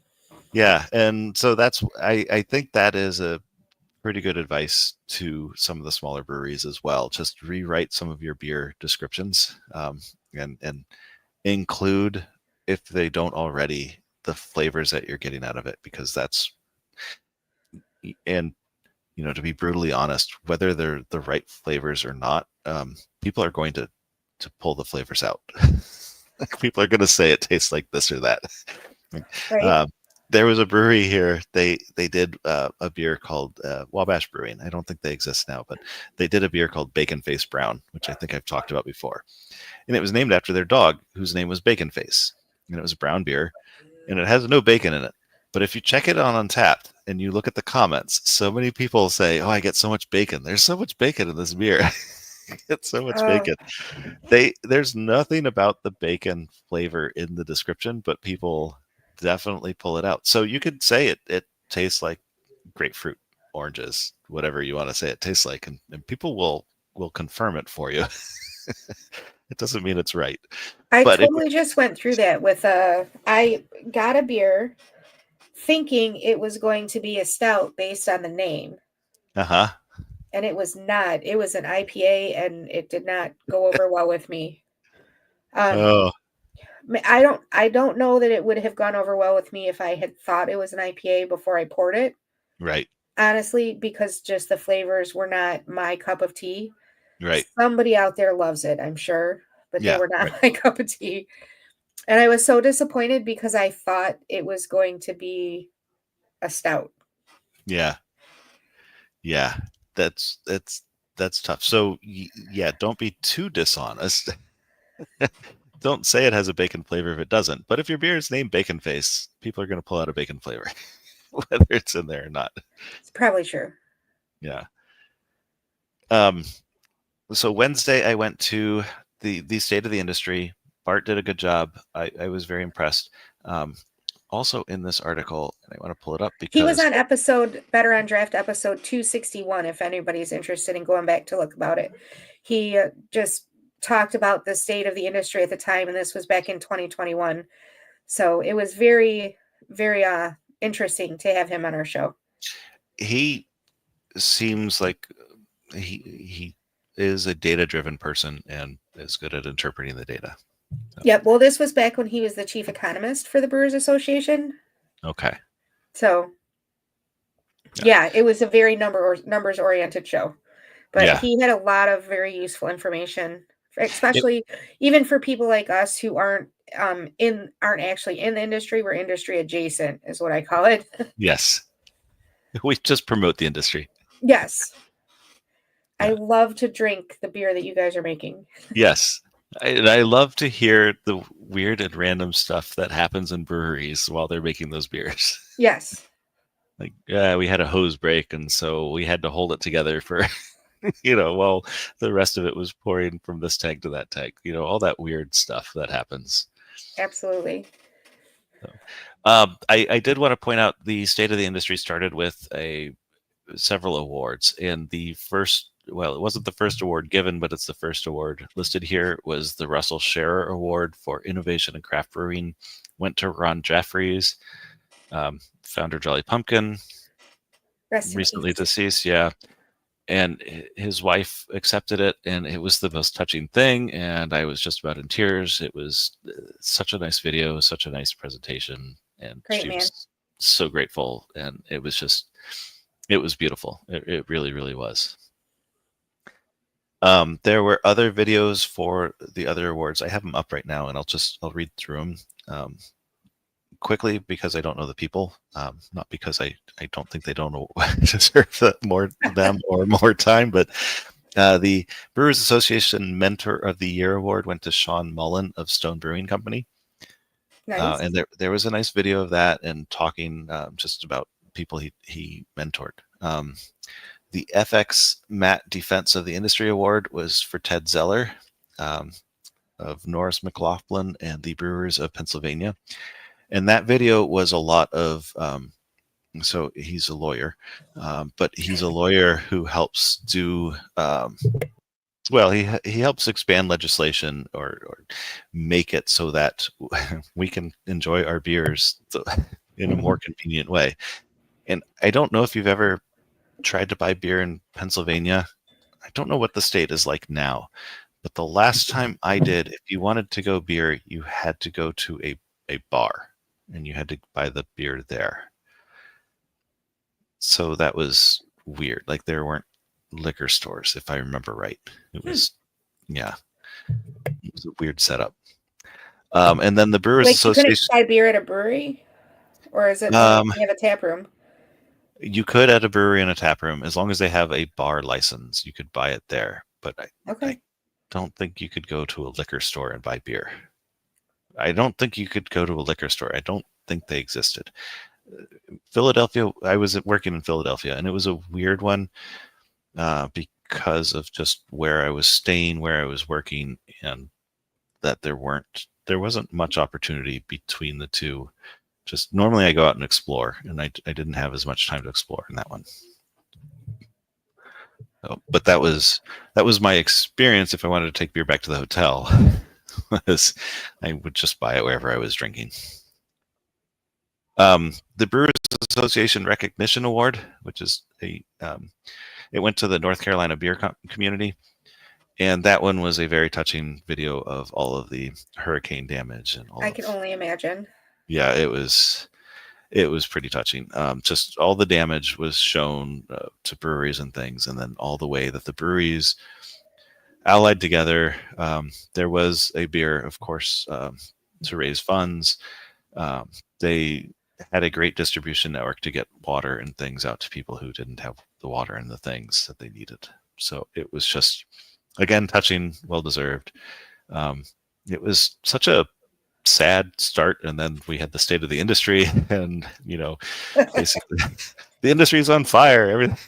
Yeah, and so I think that is a pretty good advice to some of the smaller breweries as well. Just rewrite some of your beer descriptions, and include, if they don't already, the flavors that you're getting out of it, because and to be brutally honest, whether they're the right flavors or not, people are going to pull the flavors out. People are going to say it tastes like this or that. Right. There was a brewery here. They did a beer called Wabash Brewing. I don't think they exist now, but they did a beer called Bacon Face Brown, which I think I've talked about before. And it was named after their dog, whose name was Bacon Face. And it was a brown beer, and it has no bacon in it. But if you check it on Untappd and you look at the comments, so many people say, "Oh, I get so much bacon. There's so much bacon in this beer." I get so much bacon. There's nothing about the bacon flavor in the description, but people definitely pull it out. So you could say it tastes like grapefruit, oranges, whatever you want to say it tastes like, and people will confirm it for you. It doesn't mean it's right. I But totally just went through that with I got a beer thinking it was going to be a stout based on the name. Uh-huh. And it was not. It was an IPA, and it did not go over well with me. Oh, I don't know that it would have gone over well with me if I had thought it was an IPA before I poured it. right. Honestly, because just the flavors were not my cup of tea. Right. Somebody out there loves it, I'm sure, but they Yeah, were not right. my cup of tea. And I was so disappointed because I thought it was going to be a stout. Yeah. Yeah. That's tough. So yeah, don't be too dishonest. Don't say it has a bacon flavor if it doesn't. But if your beer is named Bacon Face, people are going to pull out a bacon flavor, whether it's in there or not. It's probably true. Yeah. So Wednesday I went to the State of the Industry. Bart did a good job. I was very impressed. Also in this article, and I want to pull it up because he was on Better on Draft episode 261. If anybody's interested in going back to look about it, he just talked about the state of the industry at the time, and this was back in 2021. So it was very, very interesting to have him on our show. He seems like he is a data-driven person and is good at interpreting the data. So. Yep. Well, this was back when he was the chief economist for the Brewers Association. Okay. So, yeah, it was a very numbers-oriented show. But he had a lot of very useful information, especially even for people like us who aren't actually in the industry. We're industry adjacent, is what I call it. Yes. We just promote the industry. Yes. Yeah. I love to drink the beer that you guys are making. Yes. I love to hear the weird and random stuff that happens in breweries while they're making those beers. Yes. Like, we had a hose break, and so we had to hold it together for, while the rest of it was pouring from this tank to that tank. All that weird stuff that happens. Absolutely. So, I did want to point out the State of the Industry started with several awards, and the first. Well, it wasn't the first award given, but it's the first award listed here. Was the Russell Scherer Award for Innovation in Craft Brewing. Went to Ron Jeffries, founder Jolly Pumpkin, recently deceased. Yeah. And his wife accepted it, and it was the most touching thing. And I was just about in tears. It was such a nice video, such a nice presentation. And great man. so grateful, and it was beautiful. It really, really was. There were other videos for the other awards. I have them up right now, and I'll read through them quickly because I don't know the people, not because I don't think they don't deserve them or more time, but the Brewers Association Mentor of the Year award went to Sean Mullen of Stone Brewing Company. Nice. And there was a nice video of that and talking just about people he mentored. The FX Matt Defense of the Industry Award was for Ted Zeller of Norris McLaughlin and the Brewers of Pennsylvania. And that video was a lot of, so he's a lawyer, but he's a lawyer who helps do, well, he helps expand legislation or make it so that we can enjoy our beers in a more convenient way. And I don't know if you've ever tried to buy beer in Pennsylvania. I don't know what the state is like now, but the last time I did, if you wanted to go beer, you had to go to a bar and you had to buy the beer there. So that was weird. Like there weren't liquor stores, if I remember right. It was, yeah, it was a weird setup. And then the Brewers Association. You couldn't buy beer at a brewery, or is it you have a tap room? You could at a brewery and a tap room, as long as they have a bar license, you could buy it there. But I don't think you could go to a liquor store and buy beer. I don't think you could go to a liquor store. I don't think they existed. Philadelphia, I was working in Philadelphia, and it was a weird one because of just where I was staying, where I was working, and that there wasn't much opportunity between the two. Just normally I go out and explore, and I didn't have as much time to explore in that one. So, but that was my experience. If I wanted to take beer back to the hotel, was I would just buy it wherever I was drinking. The Brewers Association Recognition Award, which is it went to the North Carolina beer community, and that one was a very touching video of all of the hurricane damage and all. I can only imagine. Yeah, it was pretty touching. Just all the damage was shown to breweries and things, and then all the way that the breweries allied together. There was a beer, of course, to raise funds. They had a great distribution network to get water and things out to people who didn't have the water and the things that they needed. So it was just, again, touching, well-deserved. It was such a sad start, and then we had the state of the industry, and basically the industry is on fire. Everything.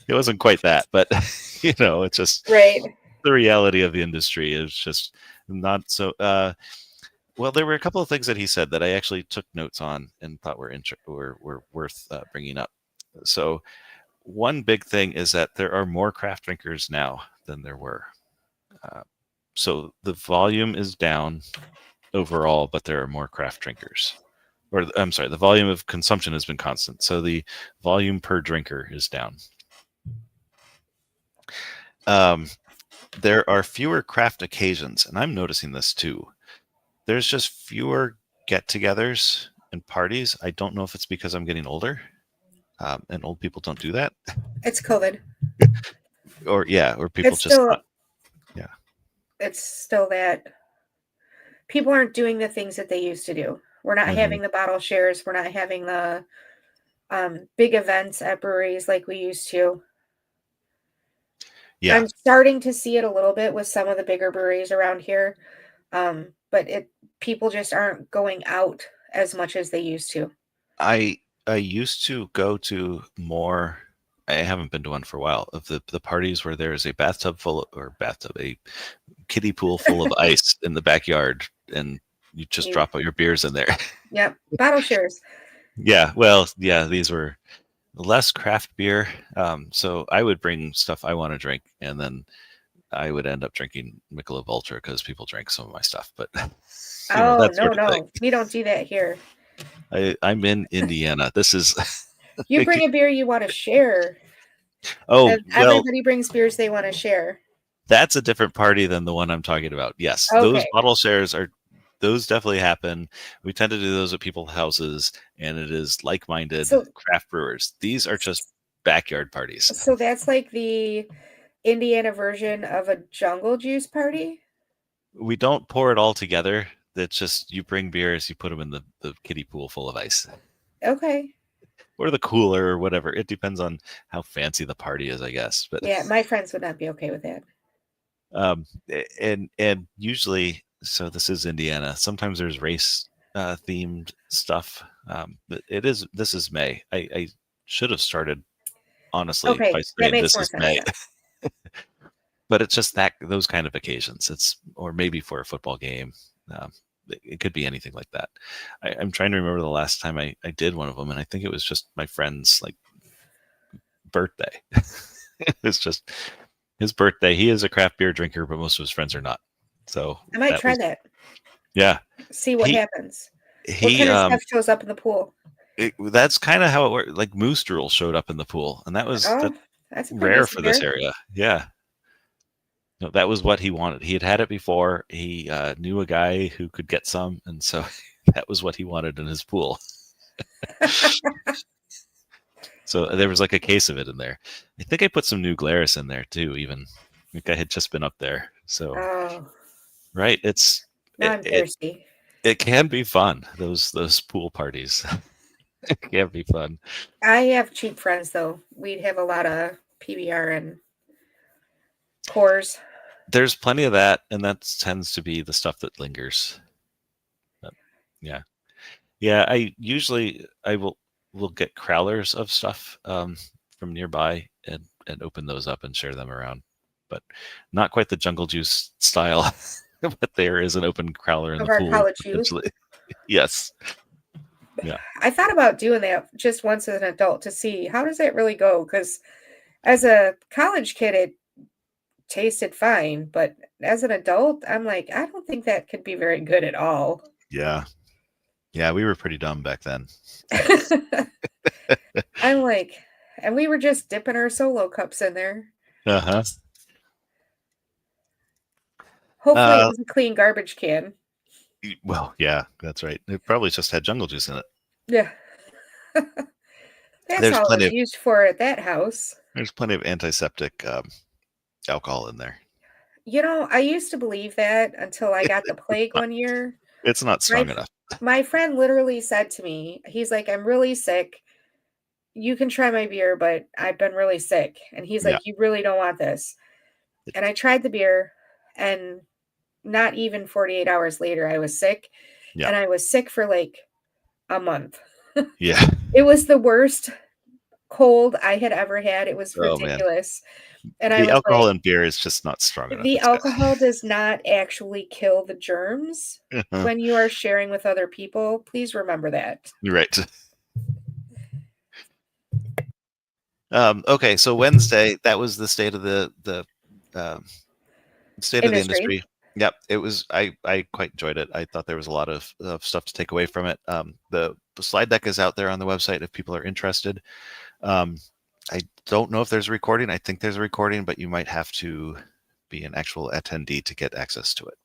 It wasn't quite that, but it's just right. The reality of the industry is just not so. Well, there were a couple of things that he said that I actually took notes on and thought were worth bringing up. So one big thing is that there are more craft drinkers now than there were. So the volume is down overall, but there are more craft drinkers. Or I'm sorry, the volume of consumption has been constant. So the volume per drinker is down. There are fewer craft occasions, and I'm noticing this too. There's just fewer get-togethers and parties. I don't know if it's because I'm getting older, and old people don't do that. It's COVID. Or people it's just still, not, yeah. It's still that people aren't doing the things that they used to do. We're not having the bottle shares. We're not having the big events at breweries like we used to. Yeah. I'm starting to see it a little bit with some of the bigger breweries around here. But people just aren't going out as much as they used to. I used to go to more. I haven't been to one for a while. Of the parties where there is a a kiddie pool full of ice in the backyard, and you just drop out your beers in there. Yep, bottle shares. Yeah, well, yeah, these were less craft beer. So I would bring stuff I want to drink, and then I would end up drinking Michelob Ultra because people drank some of my stuff. But no, we don't do that here. I'm in Indiana. This is you bring a beer you want to share. Oh, everybody brings beers they want to share. That's a different party than the one I'm talking about. Yes, okay. Those bottle shares are those definitely happen. We tend to do those at people's houses, and it is like-minded So craft brewers. These are just backyard parties. so that's like the Indiana version of a jungle juice party? We don't pour it all together. It's just you bring beers, you put them in the kiddie pool full of ice. Okay. Or the cooler or whatever. It depends on how fancy the party is, I guess. But Yeah, my friends would not be okay with that. and usually, so this is Indiana. Sometimes there's race themed stuff. But this is May. I should have started honestly Okay, by that saying makes this more is sense. May. Yeah. But it's just those kind of occasions. Or maybe for a football game. It could be anything like that. I'm trying to remember the last time I did one of them, and I think it was just my friend's like birthday. It's just his birthday. He is a craft beer drinker, but most of his friends are not. So I might try that. Yeah. See what happens. What He kind of stuff shows up in the pool? that's kind of how it worked. Like Moose Drool showed up in the pool, and that's That's rare for this area. Yeah. No, that was what he wanted. He had it before. He knew a guy who could get some, and so that was what he wanted in his pool. So there was like a case of it in there. I think I put some New Glarus in there too. Even I think I had just been up there. So right, I'm thirsty. It can be fun. Those pool parties. It can be fun. I have cheap friends though. We'd have a lot of PBR and Coors. There's plenty of that, and that tends to be the stuff that lingers. But, yeah. I will get crowlers of stuff from nearby and open those up and share them around, but not quite the jungle juice style. But there is an open crowler in of the our pool. college youth. Yes. Yeah. I thought about doing that just once as an adult to see how does that really go, because as a college kid it tasted fine, but as an adult I'm like, I don't think that could be very good at all. Yeah, we were pretty dumb back then. I'm like, and we were just dipping our solo cups in there. Hopefully it was a clean garbage can. Well, yeah, that's right. It probably just had jungle juice in it. Yeah. That's all it was used for at that house. There's plenty of antiseptic alcohol in there. I used to believe that until I got the plague one year. It's not strong enough. My friend literally said to me, he's like, I'm really sick. You can try my beer, but I've been really sick. And he's like, you really don't want this. And I tried the beer, and not even 48 hours later, I was sick. Yeah. And I was sick for like a month. Yeah. It was the worst cold I had ever had. It was ridiculous. And the alcohol in beer is just not strong enough. The alcohol does not actually kill the germs when you are sharing with other people. Please remember that. Right. Okay, so Wednesday, that was the state of the state of the industry. Yep, it was. I quite enjoyed it. I thought there was a lot of stuff to take away from it. The slide deck is out there on the website if people are interested. I don't know if there's a recording. I think there's a recording, but you might have to be an actual attendee to get access to it.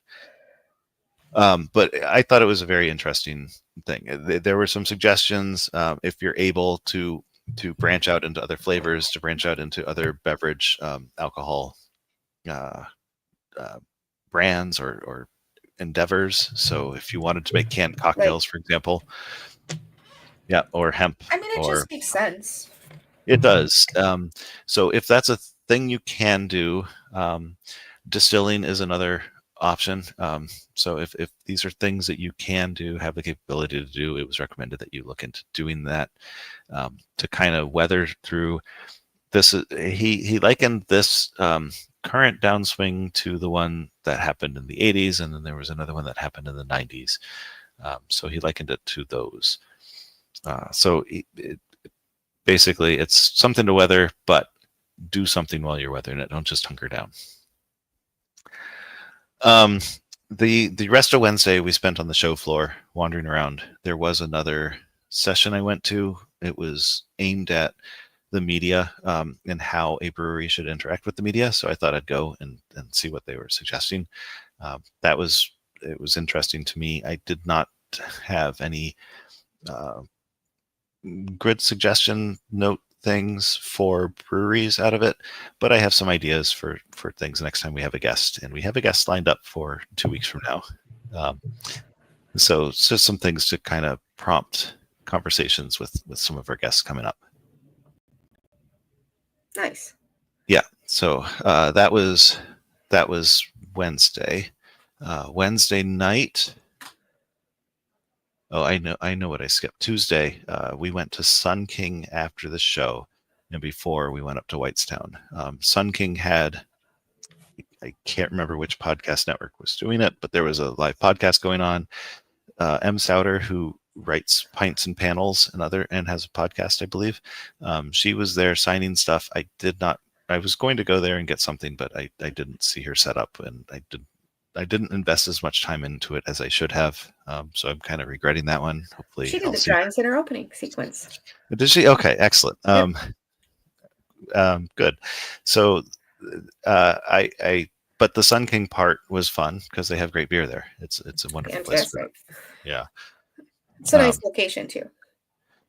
But I thought it was a very interesting thing. There were some suggestions. If you're able to branch out into other flavors, to branch out into other beverage alcohol brands or endeavors. So if you wanted to make canned cocktails, for example, or hemp. I mean, it just makes sense. It does. So if that's a thing you can do, distilling is another option. So if these are things that you can do, have the capability to do, it was recommended that you look into doing that to kind of weather through this. He likened this current downswing to the one that happened in the 80s, and then there was another one that happened in the 90s. So he likened it to those. So basically, it's something to weather, but do something while you're weathering it. Don't just hunker down. The rest of Wednesday we spent on the show floor wandering around. There was another session I went to. It was aimed at the media and how a brewery should interact with the media. So I thought I'd go and see what they were suggesting. That was it was interesting to me. I did not have any good suggestion note things for breweries out of it, but I have some ideas for things next time we have a guest, and we have a guest lined up for 2 weeks from now. So it's just some things to kind of prompt conversations with some of our guests coming up. Nice. Yeah. So that was Wednesday. Wednesday night. Oh, I know what I skipped. Tuesday, we went to Sun King after the show, and before we went up to Whitestown. Sun King had, I can't remember which podcast network was doing it, but there was a live podcast going on. M. Souter, who writes Pints and Panels and has a podcast, I believe. She was there signing stuff. I was going to go there and get something, but I didn't see her set up, and I didn't invest as much time into it as I should have. So I'm kind of regretting that one. Hopefully she did the drawings in her opening sequence. Did she? Okay, excellent. Good. So but the Sun King part was fun because they have great beer there. It's a wonderful place. Yeah. It's a nice location too.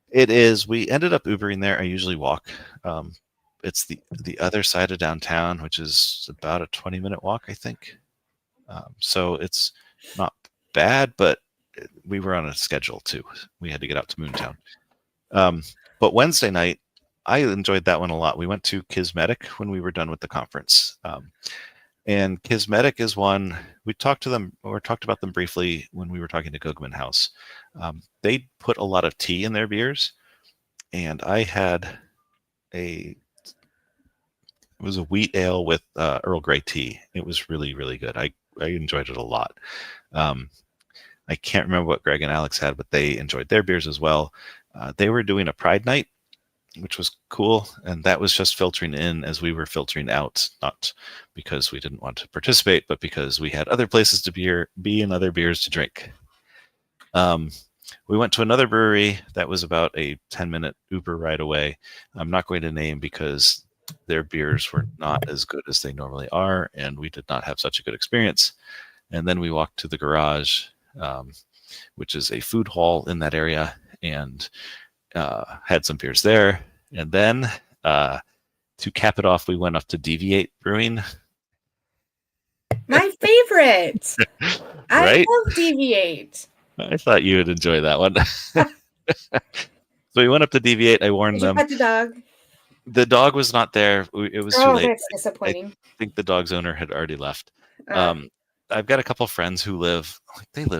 It is. We ended up Ubering there. I usually walk. It's the other side of downtown, which is about a 20-minute walk, I think. So it's not bad, but we were on a schedule too. We had to get out to Moontown. But Wednesday night, I enjoyed that one a lot. We went to Kismetic when we were done with the conference. And Kismetic is one, we talked about them briefly when we were talking to Googman House. They put a lot of tea in their beers, and I had it was a wheat ale with Earl Grey tea. It was really, really good. I enjoyed it a lot. I can't remember what Greg and Alex had, but they enjoyed their beers as well. They were doing a Pride night, which was cool, and that was just filtering in as we were filtering out, not because we didn't want to participate, but because we had other places to be and other beers to drink. We went to another brewery that was about a 10-minute Uber ride away. I'm not going to name because their beers were not as good as they normally are, and we did not have such a good experience. And then we walked to the Garage, which is a food hall in that area, and had some beers there. And then to cap it off, we went up to Deviate Brewing. My favorite. Right? I love Deviate. I thought you would enjoy that one. So we went up to Deviate. I warned them. Did you pet the dog? The dog was not there. It was too late. That's disappointing. I think the dog's owner had already left. I've got a couple friends who live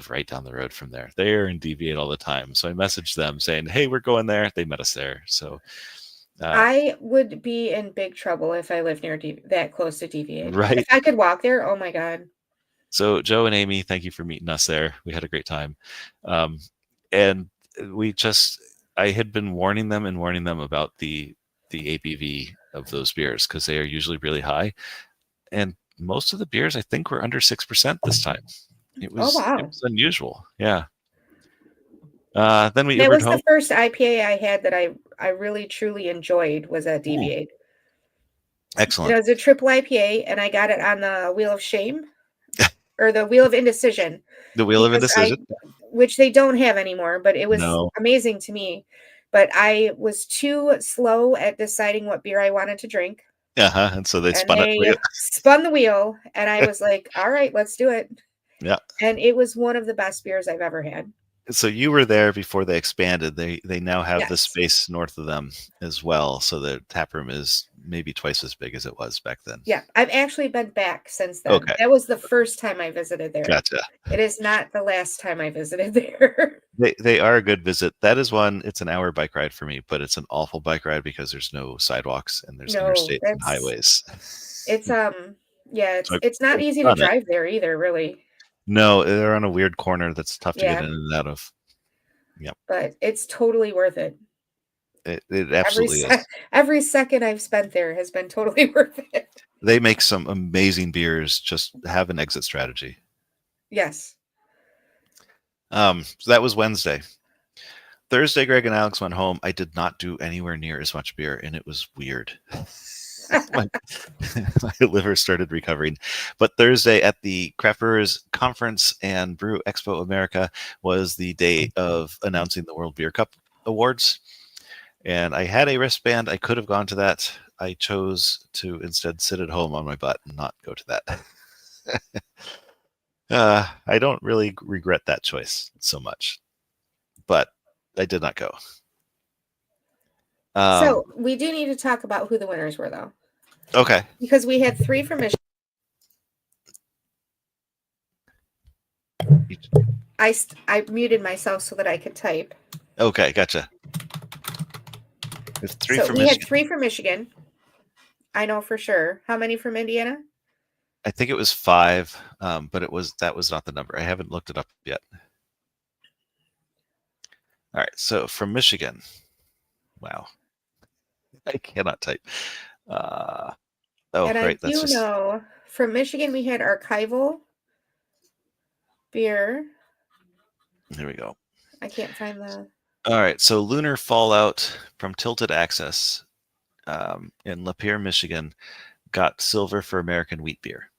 right down the road from there. They are in Deviate all the time. So I messaged them saying, hey, we're going there. They met us there. So I would be in big trouble if I lived near that close to Deviate. Right. If I could walk there, oh my God. So Joe and Amy, thank you for meeting us there. We had a great time. And I had been warning them about the ABV of those beers because they are usually really high. And most of the beers, I think, were under 6% this time. It was unusual. Yeah. Then we Ubered home. The first IPA I had that I really, truly enjoyed was at Deviate. Excellent. It was a triple IPA, and I got it on the Wheel of Shame or the Wheel of Indecision. The Wheel of Indecision? Which they don't have anymore, but it was amazing to me. But I was too slow at deciding what beer I wanted to drink. And so they spun the wheel, and I was like, all right, let's do it. Yeah. And it was one of the best beers I've ever had. So you were there before they expanded. They now have the space north of them as well. So the tap room is maybe twice as big as it was back then. Yeah. I've actually been back since then. Okay. That was the first time I visited there. Gotcha. It is not the last time I visited there. They are a good visit. That is one. It's an hour bike ride for me, but it's an awful bike ride because there's no sidewalks and there's interstates and highways. It's it's not easy to drive there either, really. No, they're on a weird corner that's tough to get in and out of. Yep. But it's totally worth it. It absolutely is. Every second I've spent there has been totally worth it. They make some amazing beers. Just have an exit strategy. Yes. So that was Wednesday. Thursday, Greg and Alex went home. I did not do anywhere near as much beer, and it was weird. my, my liver started recovering. But Thursday at the Craft Brewers Conference and Brew Expo America was the day of announcing the World Beer Cup Awards. And I had a wristband. I could have gone to that. I chose to instead sit at home on my butt and not go to that. I don't really regret that choice so much, but I did not go. So we do need to talk about who the winners were, though. Okay. Because we had 3 from Michigan. I muted myself so that I could type. Okay, gotcha. There's 3 so from we Michigan. had 3 from Michigan. I know for sure. How many from Indiana? I think it was 5, but that was not the number. I haven't looked it up yet. All right, so from Michigan. Wow. I cannot type. And right. I do know from Michigan we had Archival beer. There we go. I can't find the... All right, so Lunar Fallout from Tilted Access in Lapeer, Michigan, got silver for American wheat beer.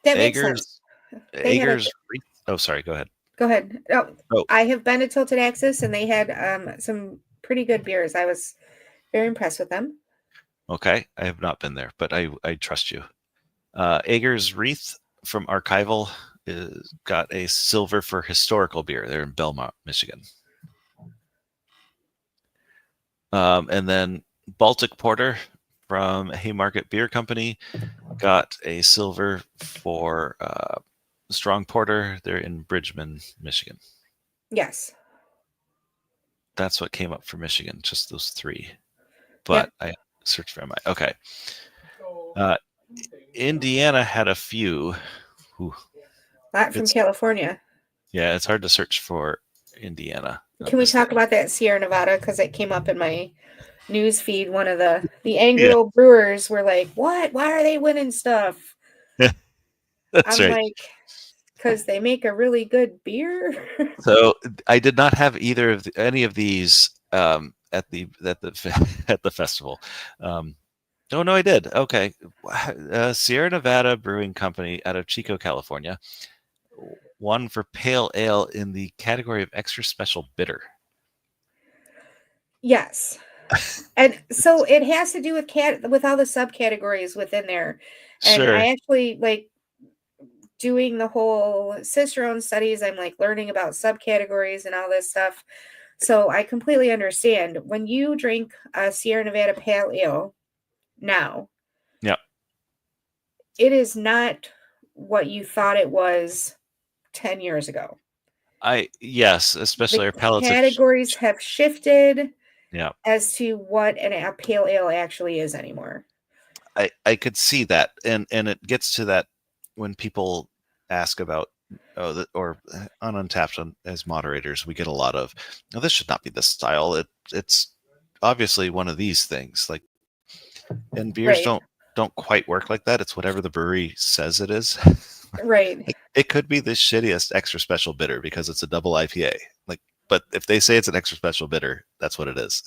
That makes sense. Oh, sorry, go ahead. Go ahead. Oh, I have been to Tilted Access, and they had some pretty good beers. I was very impressed with them. Okay, I have not been there, but I trust you. Ager's Wreath from Archival got a silver for historical beer. They're in Belmont, Michigan. And then Baltic Porter from Haymarket Beer Company got a silver for Strong Porter. They're in Bridgman, Michigan. Yes. That's what came up for Michigan, just those 3. But I searched for MI. Okay. Indiana had a few. Not from California. Yeah, it's hard to search for Indiana. Can we talk about that Sierra Nevada? Because it came up in my news feed. One of the angry old brewers were like, "What? Why are they winning stuff?" That's I'm right. like, because they make a really good beer. So I did not have any of these at the festival. Oh no, I did. Okay, Sierra Nevada Brewing Company out of Chico, California, won for pale ale in the category of extra special bitter. Yes, and so it has to do with all the subcategories within there. And sure. I actually like doing the whole Cicerone studies. I'm like learning about subcategories and all this stuff. So I completely understand when you drink a Sierra Nevada pale ale now. Yeah. It is not what you thought it was 10 years ago. Yes, especially our palates. Categories have shifted. Yeah. As to what a pale ale actually is anymore. I could see that, and it gets to that when people ask about or on Untapped as moderators, we get a lot of, "No, this should not be this style. It's obviously one of these things." Like, and beers don't quite work like that. It's whatever the brewery says it is. Right. It could be the shittiest extra special bitter because it's a double IPA. But if they say it's an extra special bitter, that's what it is.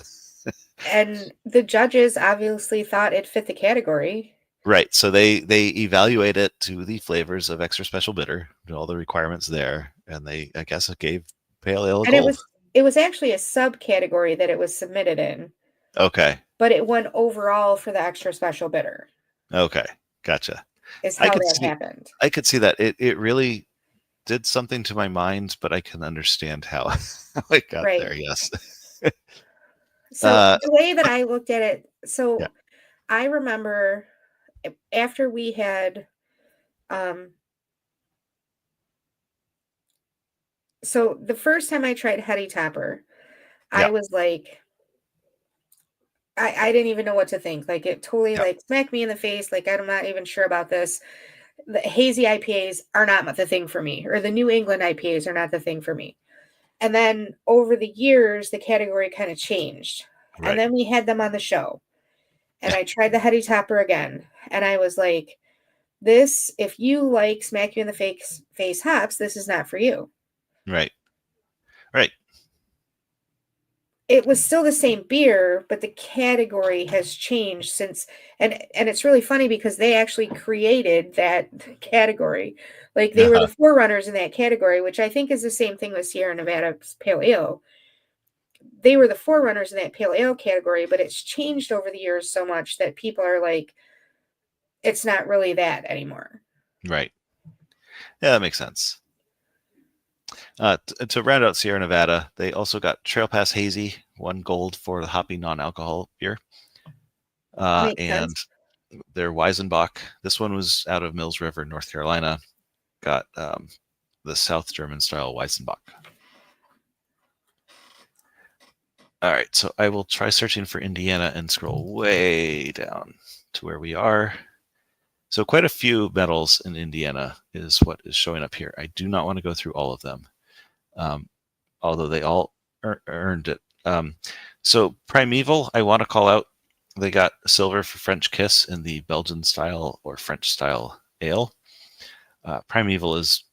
And the judges obviously thought it fit the category. Right. So they evaluate it to the flavors of extra special bitter, all the requirements there, and I guess it gave pale ale a gold. It was actually a subcategory that it was submitted in. Okay. But it won overall for the extra special bitter. Okay. Gotcha. Is how that happened. I could see that. It really did something to my mind, but I can understand how it got there. Yes. So the way that I looked at it, I remember after we had, so the first time I tried Heady Topper, I was like, I didn't even know what to think. Like it totally like smacked me in the face. Like I'm not even sure about this. The hazy IPAs are not the thing for me, or the New England IPAs are not the thing for me. And then over the years, the category kind of changed. Right. And then we had them on the show. And I tried the Heady Topper again. And I was like, this, if you like smack you in the face hops, this is not for you. Right. Right. it was still the same beer, but the category has changed since, and it's really funny because they actually created that category. Like they were the forerunners in that category, which I think is the same thing with Sierra Nevada Pale Ale. They were the forerunners in that Pale Ale category, but it's changed over the years so much that people are like, it's not really that anymore. Right. Yeah, that makes sense. To round out Sierra Nevada, they also got Trail Pass Hazy, 1 gold for the hoppy non-alcohol beer. And sense. their Weizenbach, this one was out of Mills River, North Carolina, got the South German style Weizenbach. All right, so I will try searching for Indiana and scroll way down to where we are. So quite a few medals in Indiana is what is showing up here. I do not want to go through all of them, although they all earned it. So Primeval, I want to call out. They got silver for French Kiss in the Belgian style or French style ale. Primeval is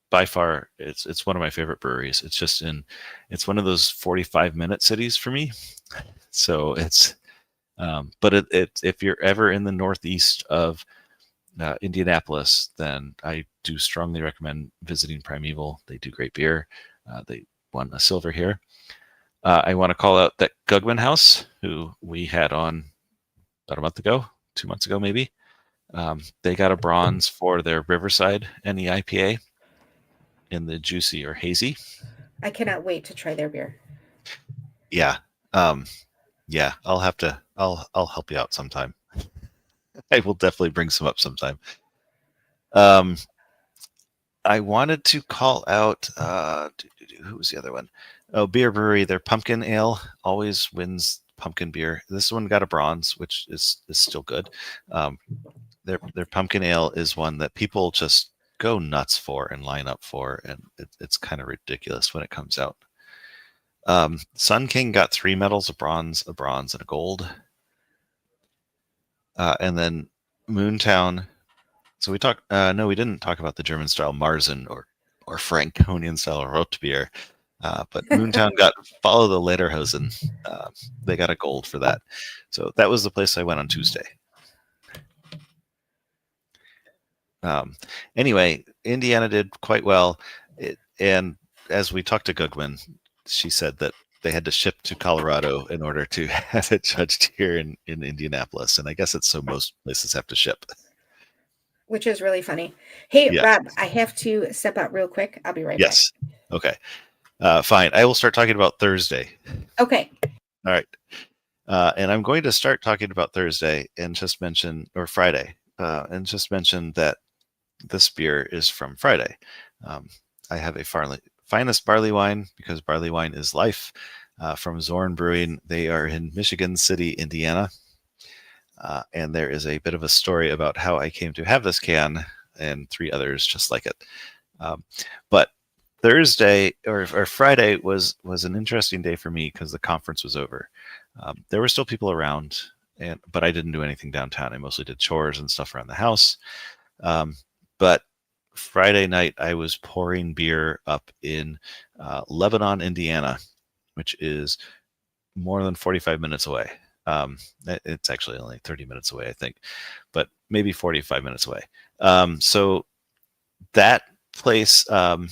by far, it's one of my favorite breweries. It's one of those 45-minute cities for me. So it's, but if you're ever in the northeast of Indianapolis, then I do strongly recommend visiting Primeval. They do great beer. They won a silver here. I want to call out that Gugman House, who we had on about a month ago, 2 months ago maybe. They got a bronze for their Riverside NEIPA in the juicy or hazy. I cannot wait to try their beer. Yeah. Yeah, I'll help you out sometime. I will definitely bring some up sometime. I wanted to call out who was the other one? Oh, Beer Brewery. Their pumpkin ale always wins pumpkin beer. This one got a bronze, which is still good. Their pumpkin ale is one that people just go nuts for and line up for, and it's kind of ridiculous when it comes out. Sun King got 3 medals: a bronze, and a gold. And then Moontown. So we talked. No, we didn't talk about the German style Marzen or Franconian style Rotbier. But Moontown got Follow the Lederhosen. They got a gold for that. So that was the place I went on Tuesday. Anyway, Indiana did quite well. And as we talked to Gugman, she said that they had to ship to Colorado in order to have it judged here in Indianapolis. And I guess it's so most places have to ship. Which is really funny. Hey, Yeah. Rob, I have to step out real quick. I'll be right back. Yes. Okay. Fine. I will start talking about Thursday. Okay. All right. And I'm going to start talking about Thursday and just mention, or Friday, and just mention that this beer is from Friday. I have a finest barley wine, because barley wine is life, from Zorn Brewing. They are in Michigan City, Indiana. And there is a bit of a story about how I came to have this can and 3 others just like it. But Thursday or Friday was an interesting day for me because the conference was over. There were still people around, but I didn't do anything downtown. I mostly did chores and stuff around the house. But Friday night, I was pouring beer up in Lebanon, Indiana, which is more than 45 minutes away. It's actually only 30 minutes away, I think, but maybe 45 minutes away. So that place that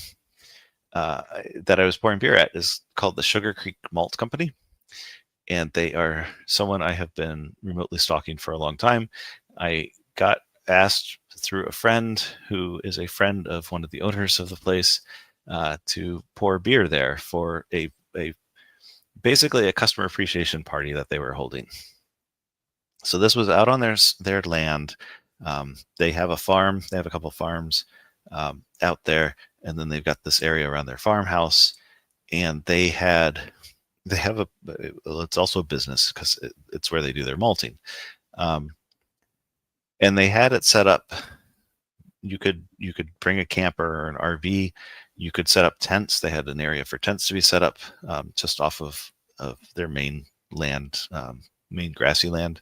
I was pouring beer at is called the Sugar Creek Malt Company. And they are someone I have been remotely stalking for a long time. I got asked through a friend who is a friend of one of the owners of the place to pour beer there for a basically a customer appreciation party that they were holding. So this was out on their land. They have a farm. They have a couple farms out there, and then they've got this area around their farmhouse. And it's also a business because it's where they do their malting. And they had it set up. You could bring a camper or an RV. You could set up tents. They had an area for tents to be set up just off of their main land, main grassy land.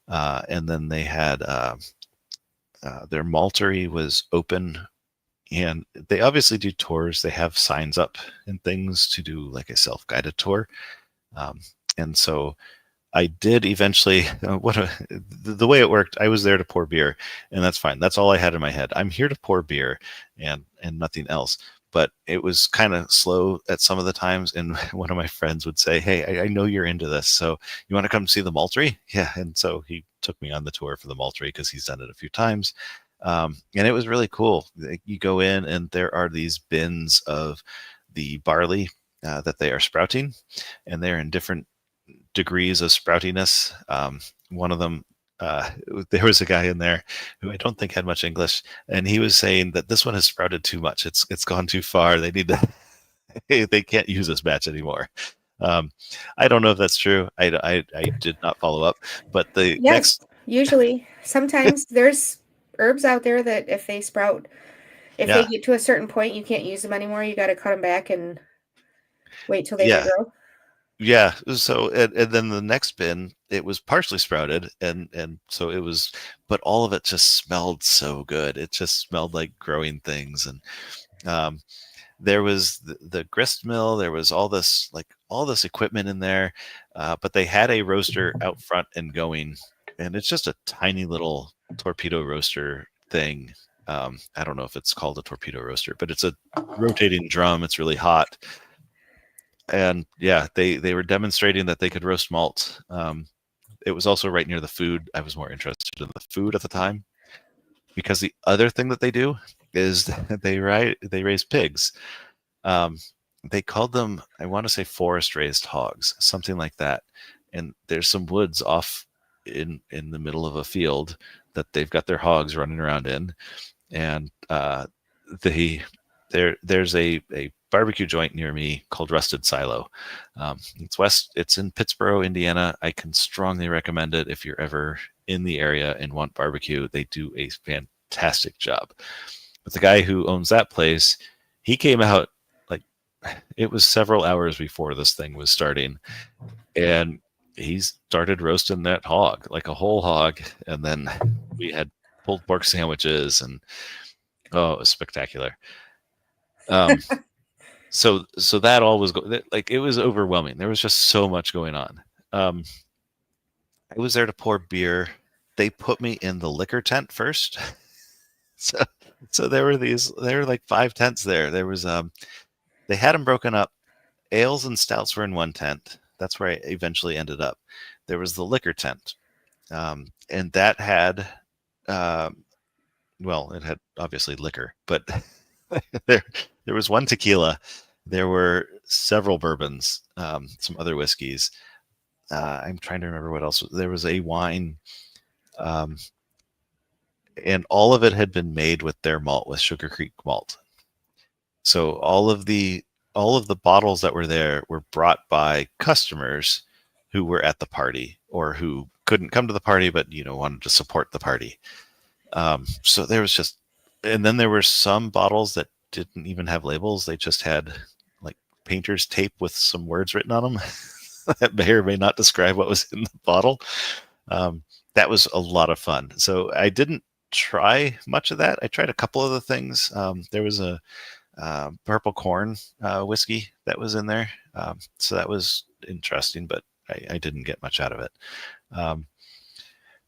And then they had their maltery was open, and they obviously do tours. They have signs up and things to do like a self-guided tour. And so I did eventually, the way it worked, I was there to pour beer, and that's fine. That's all I had in my head. I'm here to pour beer and nothing else. But it was kind of slow at some of the times. And one of my friends would say, hey, I know you're into this. So you want to come see the maltery? Yeah. And so he took me on the tour for the maltery because he's done it a few times. And it was really cool. You go in and there are these bins of the barley that they are sprouting, and they're in different degrees of sproutiness. One of them, there was a guy in there who I don't think had much English, and he was saying that this one has sprouted too much. It's gone too far. They need to. They can't use this batch anymore. I don't know if that's true. I did not follow up, but the Yes, next usually. Sometimes there's herbs out there that if they sprout, if they Yeah. get to a certain point, you can't use them anymore. You got to cut them back and wait till they Yeah. regrow. Yeah. So and then the next bin, it was partially sprouted, and so it was, but all of it just smelled so good. It just smelled like growing things, and there was the grist mill. There was all this equipment in there, but they had a roaster out front and going, and it's just a tiny little torpedo roaster thing. I don't know if it's called a torpedo roaster, but it's a rotating drum. It's really hot. And yeah, they were demonstrating that they could roast malt. It was also right near the food. I was more interested in the food at the time, because the other thing that they do is they raise pigs. They called them, I want to say, forest raised hogs, something like that. And there's some woods off in the middle of a field that they've got their hogs running around in, and there's a barbecue joint near me called Rusted Silo. It's in Pittsburgh, Indiana. I can strongly recommend it if you're ever in the area and want barbecue. They do a fantastic job. But the guy who owns that place, he came out like it was several hours before this thing was starting, and he started roasting that hog, like a whole hog, and then we had pulled pork sandwiches, and oh, it was spectacular. So that all was like, it was overwhelming. There was just so much going on. I was there to pour beer. They put me in the liquor tent first. so there were like 5 tents there. There was they had them broken up. Ales and stouts were in one tent. That's where I eventually ended up. There was the liquor tent, and that had it had obviously liquor, but there was one tequila. There were several bourbons, some other whiskeys. I'm trying to remember what else. There was a wine, and all of it had been made with their malt, with Sugar Creek malt. So all of the bottles that were there were brought by customers who were at the party, or who couldn't come to the party but wanted to support the party. So there was just, and then there were some bottles that didn't even have labels. They just had like painter's tape with some words written on them that may or may not describe what was in the bottle. That was a lot of fun. So I didn't try much of that. I tried a couple of the things. There was a purple corn whiskey that was in there. So that was interesting, but I didn't get much out of it.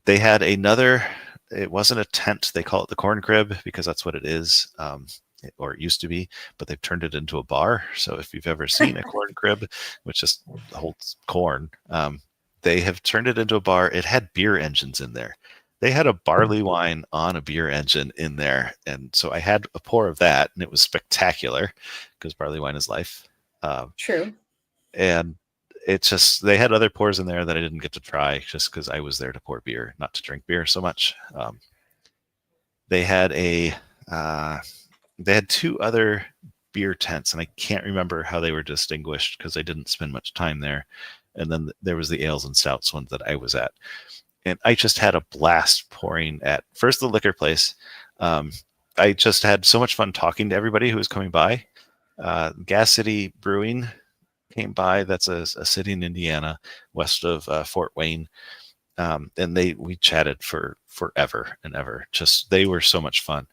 They had another, it wasn't a tent. They call it the corn crib because that's what it is. Or it used to be, but they've turned it into a bar. So if you've ever seen a corn crib, which just holds corn, they have turned it into a bar. It had beer engines in there. They had a barley wine on a beer engine in there. And so I had a pour of that, and it was spectacular because barley wine is life. True. And it's just, they had other pours in there that I didn't get to try just because I was there to pour beer, not to drink beer so much. They had they had 2 other beer tents, and I can't remember how they were distinguished because I didn't spend much time there. And then there was the ales and stouts one that I was at. And I just had a blast pouring at first the liquor place. I just had so much fun talking to everybody who was coming by. Gas City Brewing came by. That's a city in Indiana, west of Fort Wayne. And we chatted for forever and ever. Just, they were so much fun.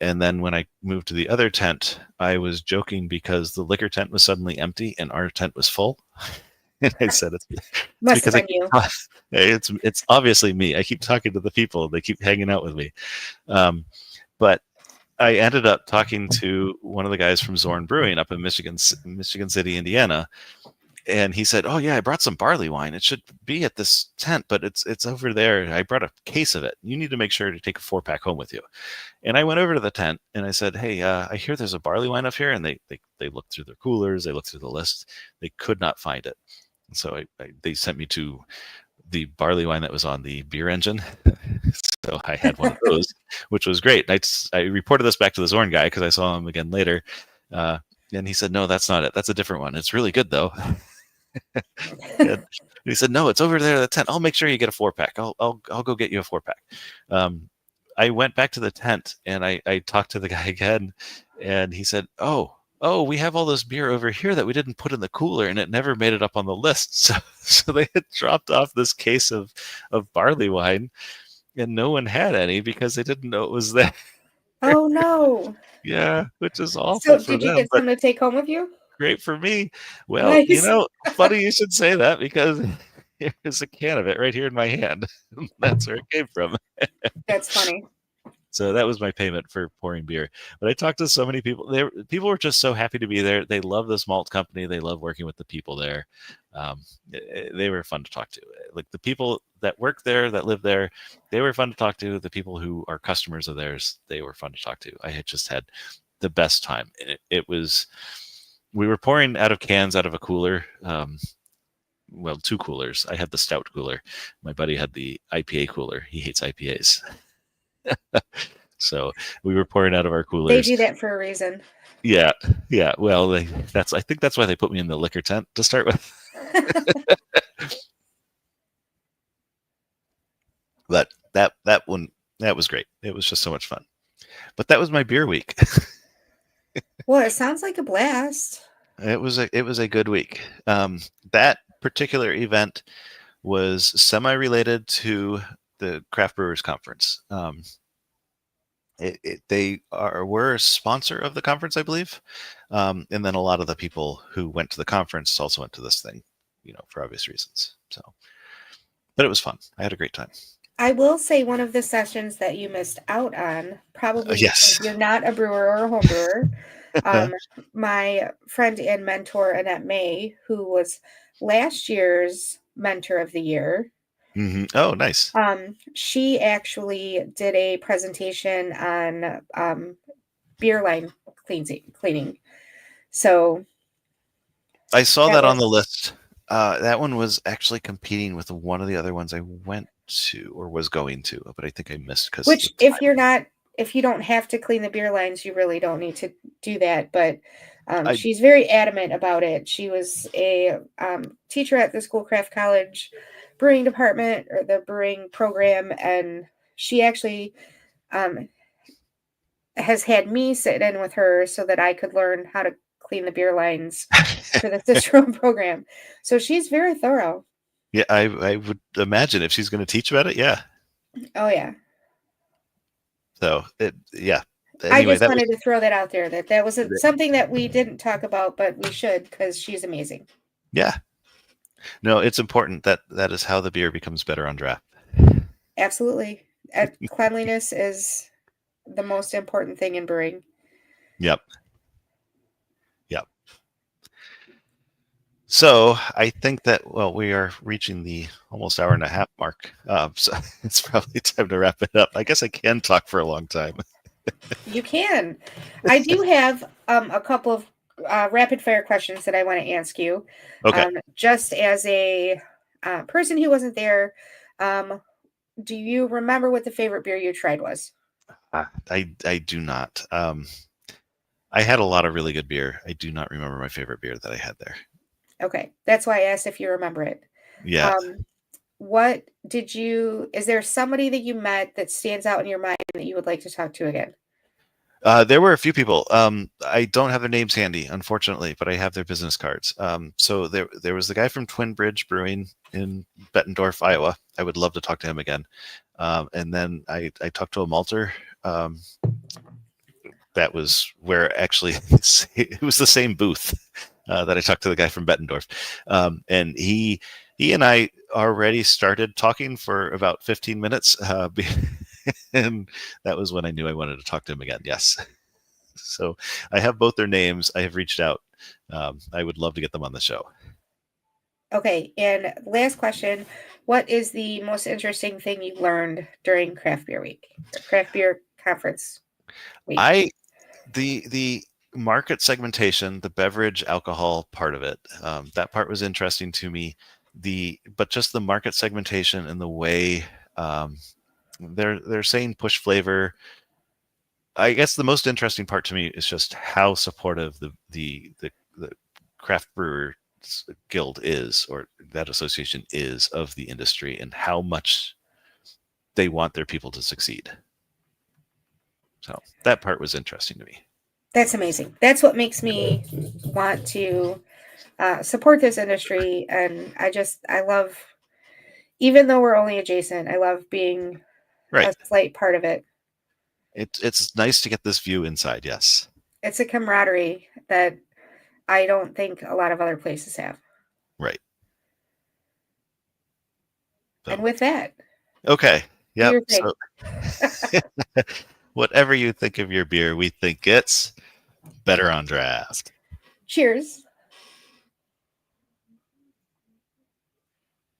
And then when I moved to the other tent, I was joking because the liquor tent was suddenly empty and our tent was full. And I said, it's Must have because been you. it's obviously me. I keep talking to the people. They keep hanging out with me. But I ended up talking to one of the guys from Zorn Brewing up in Michigan City, Indiana. And he said, "Oh yeah, I brought some barley wine. It should be at this tent, but it's over there. I brought a case of it. You need to make sure to take a 4-pack home with you." And I went over to the tent and I said, "Hey, I hear there's a barley wine up here." And they looked through their coolers, they looked through the list, they could not find it. And so they sent me to the barley wine that was on the beer engine. So I had one of those, which was great. I reported this back to the Zorn guy because I saw him again later, and he said, "No, that's not it. That's a different one. It's really good though." And he said, "No, it's over there at the tent. I'll make sure you get a 4-pack. I'll go get you a 4-pack." I went back to the tent and I talked to the guy again, and he said, "Oh, we have all this beer over here that we didn't put in the cooler, and it never made it up on the list." So they had dropped off this case of barley wine, and no one had any because they didn't know it was there. Oh no! Yeah, which is awful So for did you them, get but some to take home with you? great for me. Well, Nice. funny you should say that because here's a can of it right here in my hand. That's where it came from. That's funny. So that was my payment for pouring beer. But I talked to so many people. People were just so happy to be there. They love this malt company. They love working with the people there. They were fun to talk to. Like the people that work there, that live there, they were fun to talk to. The people who are customers of theirs, they were fun to talk to. I had just had the best time. And we were pouring out of cans out of a cooler. Well, 2 coolers. I had the stout cooler. My buddy had the IPA cooler. He hates IPAs. So we were pouring out of our coolers. They do that for a reason. Yeah. Well, I think that's why they put me in the liquor tent to start with. But that was great. It was just so much fun. But that was my beer week. Well, it sounds like a blast. It was a good week. That particular event was semi-related to the Craft Brewers Conference. They were a sponsor of the conference, I believe, and then a lot of the people who went to the conference also went to this thing, for obvious reasons. So, but it was fun. I had a great time. I will say one of the sessions that you missed out on, probably yes, because you're not a brewer or a home brewer. My friend and mentor, Annette May, who was last year's Mentor of the Year. Mm-hmm. Oh, nice. She actually did a presentation on beer line cleaning. So I saw that on the list. That one was actually competing with one of the other ones I went to or was going to, but I think I missed because. Which, if you don't have to clean the beer lines, you really don't need to do that. But she's very adamant about it. She was a teacher at the Schoolcraft College brewing department or the brewing program, and she actually has had me sit in with her so that I could learn how to clean the beer lines for the Cicerone program. So she's very thorough. Yeah, I would imagine if she's going to teach about it. Yeah. Oh yeah. So yeah. Anyway, I just wanted to throw that out there. That was something that we didn't talk about, but we should because she's amazing. Yeah. No, it's important that is how the beer becomes better on draft. Absolutely. Cleanliness is the most important thing in brewing. Yep. So I think that, we are reaching the almost hour and a half mark. So it's probably time to wrap it up. I guess I can talk for a long time. You can. I do have a couple of rapid fire questions that I want to ask you. Okay. Just as a person who wasn't there, do you remember what the favorite beer you tried was? I do not. I had a lot of really good beer. I do not remember my favorite beer that I had there. Okay. That's why I asked if you remember it. Yeah. Is there somebody that you met that stands out in your mind that you would like to talk to again? There were a few people. I don't have their names handy, unfortunately, but I have their business cards. So there was the guy from Twin Bridge Brewing in Bettendorf, Iowa. I would love to talk to him again. And then I talked to a malter. That was where actually it was the same booth. that I talked to the guy from Bettendorf, and he and I already started talking for about 15 minutes, and that was when I knew I wanted to talk to him again. Yes. So I have both their names. I have reached out. I would love to get them on the show. Okay, and last question. What is the most interesting thing you learned during Craft Beer Week, or Craft Beer Conference Week? The market segmentation, the beverage alcohol part of it, that part was interesting to me. But just the market segmentation and the way they're saying push flavor. I guess the most interesting part to me is just how supportive the craft brewer guild is, or that association is, of the industry, and how much they want their people to succeed. So that part was interesting to me. That's amazing. That's what makes me want to support this industry. And I love, even though we're only adjacent, I love being a slight part of it. It's nice to get this view inside. Yes. It's a camaraderie that I don't think a lot of other places have. Right. So. And with that. Okay. Yep. So, whatever you think of your beer, we think it's better on draft. Cheers.